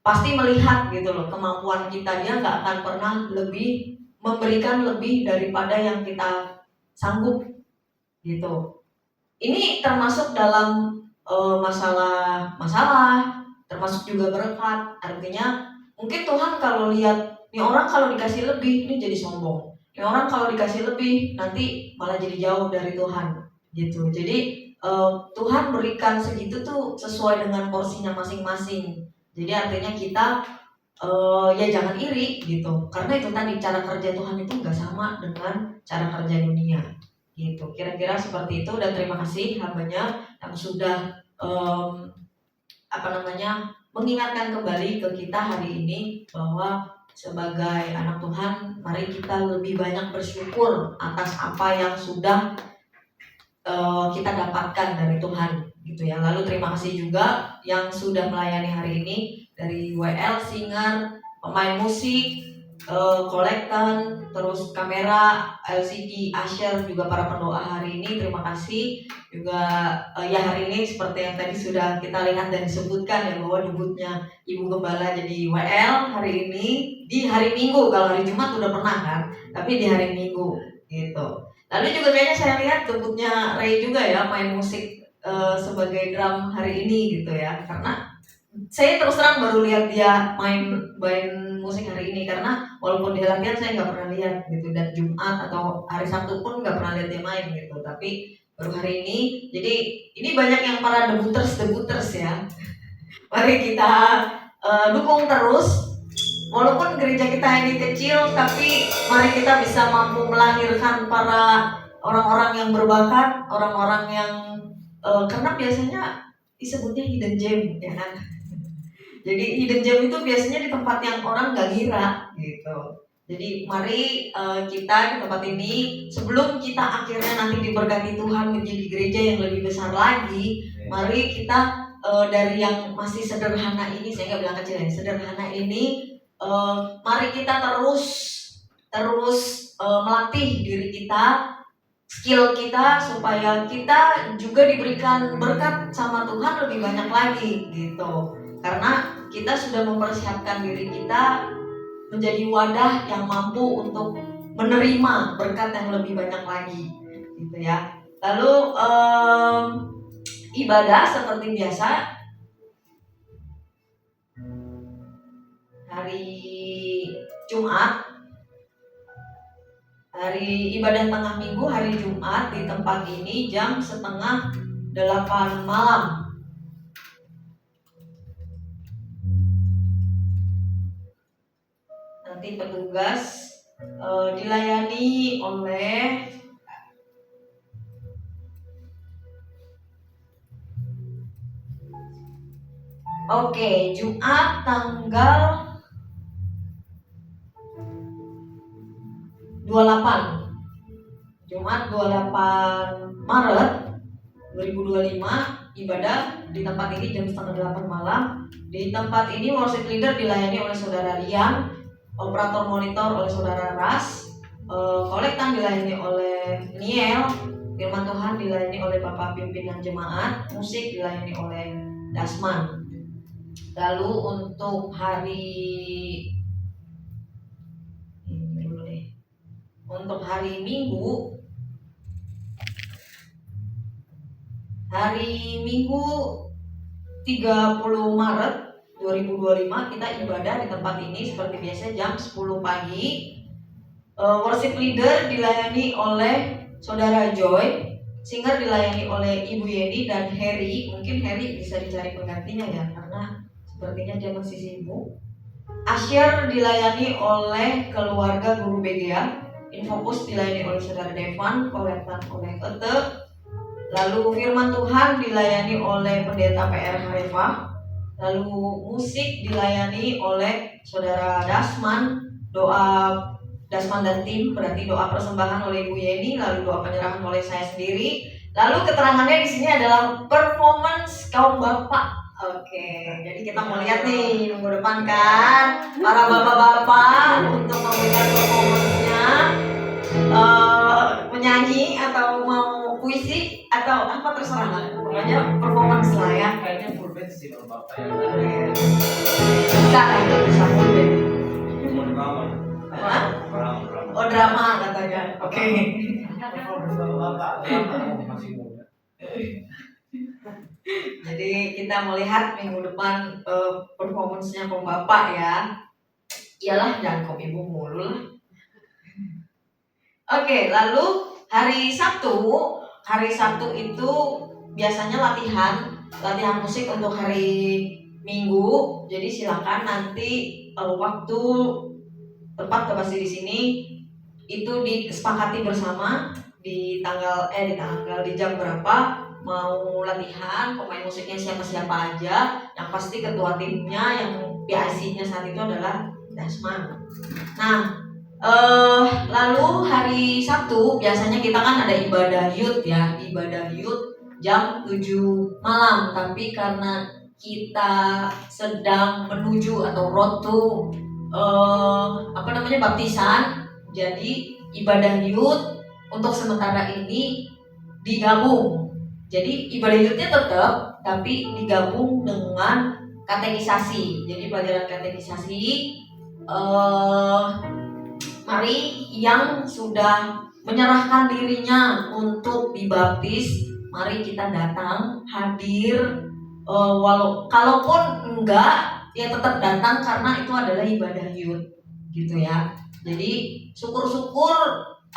pasti melihat gitu loh kemampuan kita. Dia nggak akan pernah memberikan lebih daripada yang kita sanggup gitu. Ini termasuk dalam masalah, termasuk juga berkat. Artinya mungkin Tuhan kalau lihat nih orang kalau dikasih lebih ini jadi sombong, nih orang kalau dikasih lebih nanti malah jadi jauh dari Tuhan gitu. Jadi Tuhan berikan segitu tuh sesuai dengan porsinya masing-masing. Jadi artinya kita ya jangan iri gitu, karena itu tadi cara kerja Tuhan itu nggak sama dengan cara kerja dunia gitu. Kira-kira seperti itu, dan terima kasih hambanya yang sudah mengingatkan kembali ke kita hari ini bahwa sebagai anak Tuhan, mari kita lebih banyak bersyukur atas apa yang sudah kita dapatkan dari Tuhan gitu ya. Lalu terima kasih juga yang sudah melayani hari ini dari WL, singer, pemain musik, kolektan, terus kamera, LCD, usher, juga para pendoa hari ini. Terima kasih juga ya hari ini seperti yang tadi sudah kita lihat dan disebutkan ya bahwa debutnya Ibu Gembala jadi WL hari ini di hari Minggu. Kalau hari Jumat udah pernah kan, tapi di hari Minggu gitu. Lalu juga kayaknya saya lihat debutnya Ray juga ya main musik sebagai drum hari ini gitu ya. Karena saya terus terang baru lihat dia main musik hari ini, karena walaupun dia latihan saya nggak pernah lihat gitu, dan Jumat atau hari Sabtu pun nggak pernah lihat dia main gitu, tapi baru hari ini. Jadi ini banyak yang para debuters ya. Mari kita dukung terus, walaupun gereja kita ini kecil, tapi mari kita bisa mampu melahirkan para orang-orang yang berbakat, orang-orang yang karena biasanya disebutnya hidden gem ya kan. Jadi hidden gem itu biasanya di tempat yang orang gak ngira gitu. Jadi mari kita di tempat ini, sebelum kita akhirnya nanti diberkati Tuhan menjadi gereja yang lebih besar lagi, mari kita dari yang masih sederhana ini, saya nggak bilang kecil ya, sederhana ini, mari kita terus melatih diri kita, skill kita, supaya kita juga diberikan berkat sama Tuhan lebih banyak lagi gitu. Karena kita sudah mempersiapkan diri kita menjadi wadah yang mampu untuk menerima berkat yang lebih banyak lagi gitu ya. Lalu ibadah seperti biasa hari Jumat, hari ibadah tengah minggu hari Jumat di tempat ini jam 7:30 malam. Nanti petugas dilayani oleh Jumat tanggal 28 Jumat 28 Maret 2025, ibadah di tempat ini jam 7:30 malam. Di tempat ini worship leader dilayani oleh saudara Rian, operator monitor oleh saudara Ras, kolektan dilayani oleh Niel, firman Tuhan dilayani oleh Bapak pimpinan jemaat, musik dilayani oleh Dasman. Lalu untuk hari Minggu, hari Minggu 30 Maret 2025 kita ibadah di tempat ini seperti biasa jam 10 pagi. Worship leader dilayani oleh Saudara Joy, singer dilayani oleh Ibu Yeni dan Harry. Mungkin Harry bisa dicari penggantinya ya, karena sepertinya dia masih sibuk. Asyir dilayani oleh keluarga guru BGA. Infocus dilayani oleh Saudara Devan, Koletan oleh Ete. Lalu firman Tuhan dilayani oleh Pendeta PR Harifah. Lalu musik dilayani oleh Saudara Dasman. Doa Dasman dan tim, berarti doa persembahan oleh Ibu Yeni, lalu doa penyerahan oleh saya sendiri. Lalu keterangannya di sini adalah performance kaum bapak. Oke, jadi kita mau lihat nih minggu depan kan para bapak-bapak untuk memberikan performance-nya, menyanyi atau mau puisi atau apa terserah lah, pokoknya performance lah ya. Kayaknya full band sih kalau bapak ya. Bisa itu bisa full band. Mau drama. Hah? Drama. Oh drama katanya. Oke. Bapak masih muda. Jadi kita melihat minggu depan performance-nya Kom Bapak ya. Iyalah jangan Kom Ibu mulu lah. Oke, lalu hari Sabtu itu biasanya latihan musik untuk hari Minggu. Jadi silakan nanti waktu tempat pasti di sini itu disepakati bersama di jam berapa mau latihan, pemain musiknya siapa aja, yang pasti ketua timnya yang PIC-nya saat itu adalah Dasman. Nah, lalu hari Sabtu biasanya kita kan ada ibadah youth ya, ibadah youth jam 7 malam, tapi karena kita sedang menuju atau road to baptisan, jadi ibadah youth untuk sementara ini digabung. Jadi ibadah youth-nya tetap, tapi digabung dengan katekisasi. Jadi pelajaran katekisasi, mari yang sudah menyerahkan dirinya untuk dibaptis, mari kita datang hadir. Kalaupun enggak, ya tetap datang karena itu adalah ibadah youth, gitu ya. Jadi syukur-syukur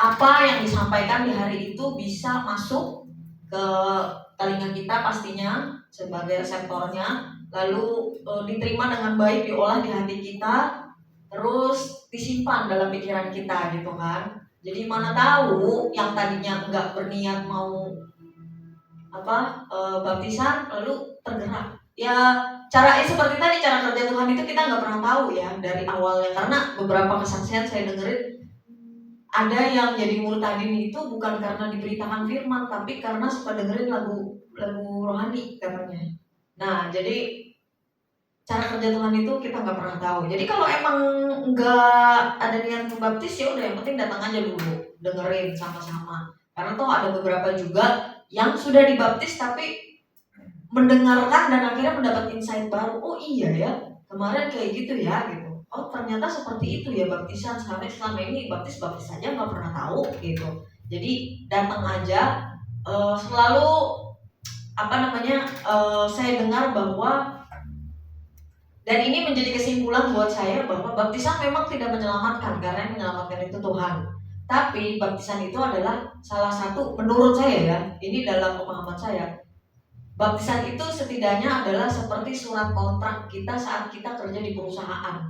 apa yang disampaikan di hari itu bisa masuk ke telinga kita pastinya sebagai reseptornya, lalu diterima dengan baik, diolah di hati kita, terus disimpan dalam pikiran kita gitu kan. Jadi mana tahu yang tadinya enggak berniat mau baptisan lalu tergerak. Ya cara seperti tadi, cara kerja Tuhan itu kita nggak pernah tahu ya dari awalnya, karena beberapa kesaksian saya dengerin ada yang jadi murtadin itu bukan karena diberitakan firman, tapi karena suka dengerin lagu rohani katanya. Nah jadi cara kerja Tuhan itu kita nggak pernah tahu. Jadi kalau emang nggak ada niat membaptis, ya udah yang penting datang aja dulu, dengerin sama-sama. Karena toh ada beberapa juga yang sudah dibaptis tapi mendengarkan dan akhirnya mendapat insight baru. Oh iya ya, kemarin kayak gitu ya gitu. Oh ternyata seperti itu ya baptisan, selama ini baptis aja nggak pernah tahu gitu. Jadi datang aja. Selalu saya dengar bahwa, dan ini menjadi kesimpulan buat saya, bahwa baptisan memang tidak menyelamatkan, karena yang menyelamatkan itu Tuhan. Tapi baptisan itu adalah salah satu, menurut saya ya, ini dalam pemahaman saya, baptisan itu setidaknya adalah seperti surat kontrak kita saat kita kerja di perusahaan.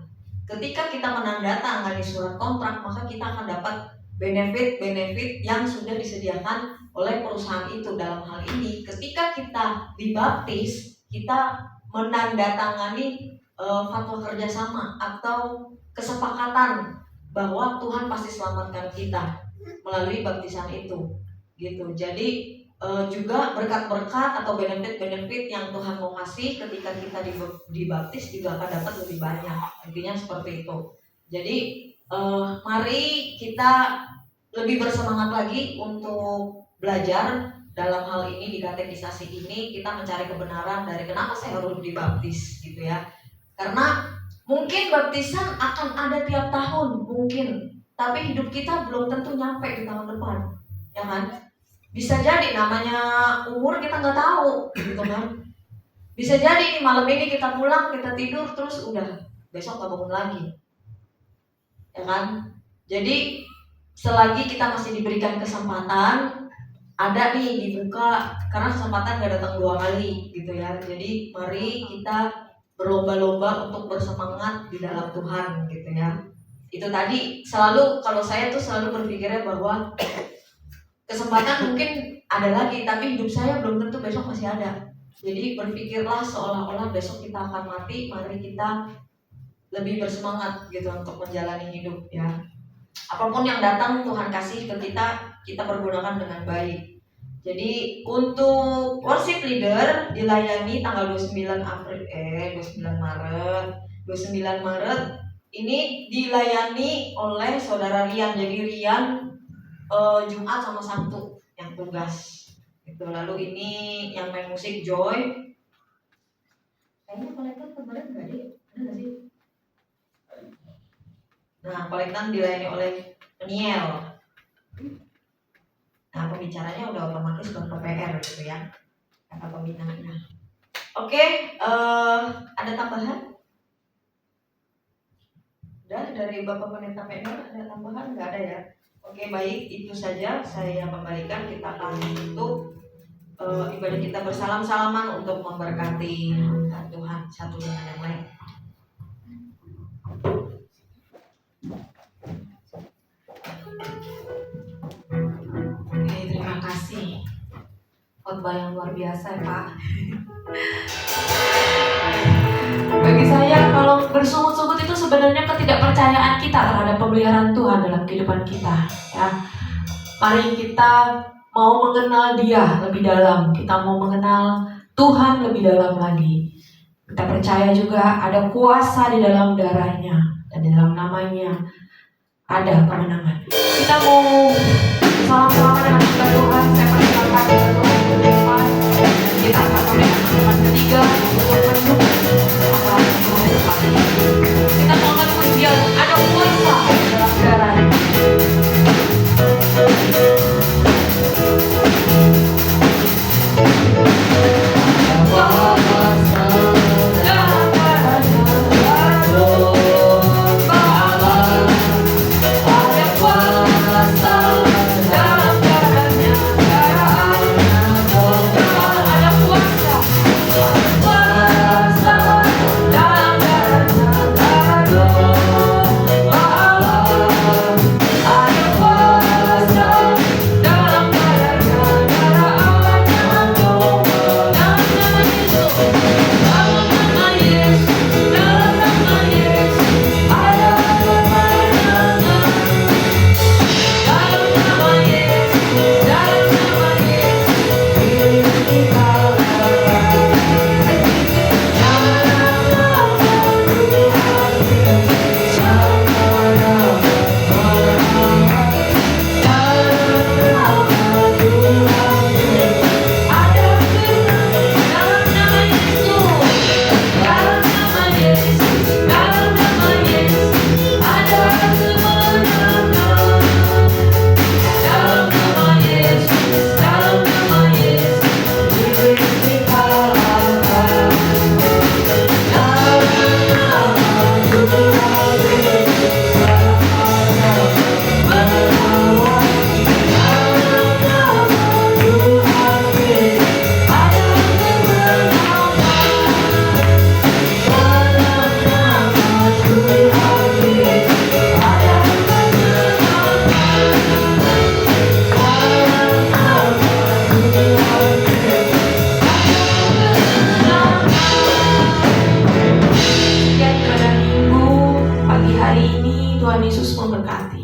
Ketika kita menandatangani surat kontrak, maka kita akan dapat benefit yang sudah disediakan oleh perusahaan itu. Dalam hal ini, ketika kita dibaptis, kita menandatangani fatwa kerjasama atau kesepakatan bahwa Tuhan pasti selamatkan kita melalui baptisan itu, gitu. Jadi juga berkat-berkat atau benefit yang Tuhan mau kasih ketika kita dibaptis juga akan dapat lebih banyak. Intinya seperti itu. Jadi mari kita lebih bersemangat lagi untuk belajar dalam hal ini. Di katekisasi ini kita mencari kebenaran dari kenapa saya harus dibaptis gitu ya. Karena mungkin baptisan akan ada tiap tahun mungkin, tapi hidup kita belum tentu nyampe di tahun depan, ya kan? Bisa jadi, namanya umur kita nggak tahu gitu kan. Bisa jadi nih malam ini kita pulang, kita tidur terus udah besok gak bangun lagi, ya kan? Jadi selagi kita masih diberikan kesempatan, ada nih dibuka, karena kesempatan gak datang 2 kali gitu ya. Jadi mari kita berlomba-lomba untuk bersemangat di dalam Tuhan gitu ya. Itu tadi selalu, kalau saya tuh selalu berpikirnya bahwa kesempatan mungkin ada lagi, tapi hidup saya belum tentu besok masih ada. Jadi berpikirlah seolah-olah besok kita akan mati, mari kita lebih bersemangat gitu untuk menjalani hidup ya. Apapun yang datang Tuhan kasih ke kita, kita pergunakan dengan baik. Jadi untuk worship leader dilayani tanggal 29 Maret ini dilayani oleh saudara Rian. Jadi Rian Jumat sama Sabtu yang tugas. Itu lalu ini yang main musik Joy. Kayaknya kolektor kemarin enggak deh? Ada enggak sih? Nah, kolektan dilayani oleh Niel. Nah, pembicaranya udah otomatis ke PPR gitu ya, kata pembinanya. Oke, ada tambahan? Udah dari Bapak Pendeta Medor ada tambahan? Nggak ada ya? Oke, baik, itu saja saya kembalikan. Kita akan tutup ibadah kita bersalam-salaman untuk memberkati Tuhan satu dengan yang lain. Oke, terima kasih. Khotbah yang luar biasa ya Pak. Bagi saya kalau bersungut-sungut itu sebenarnya ketidakpercayaan kita terhadap pemeliharaan Tuhan dalam kehidupan kita ya. Mari kita mau mengenal Dia lebih dalam, kita mau mengenal Tuhan lebih dalam lagi. Kita percaya juga ada kuasa di dalam darahnya dan di dalam namanya ada kemenangan. Kita mau salam-salaman dengan kita Tuhan. Saya persilakan kita Tuhan ke depan. Kita akan memberikan kalimat ketiga untuk mendukung apa yang Tuhan berkati. Kita mau mengakui Dia ada kuasa dalam darahnya. Tuhan Yesus memberkati.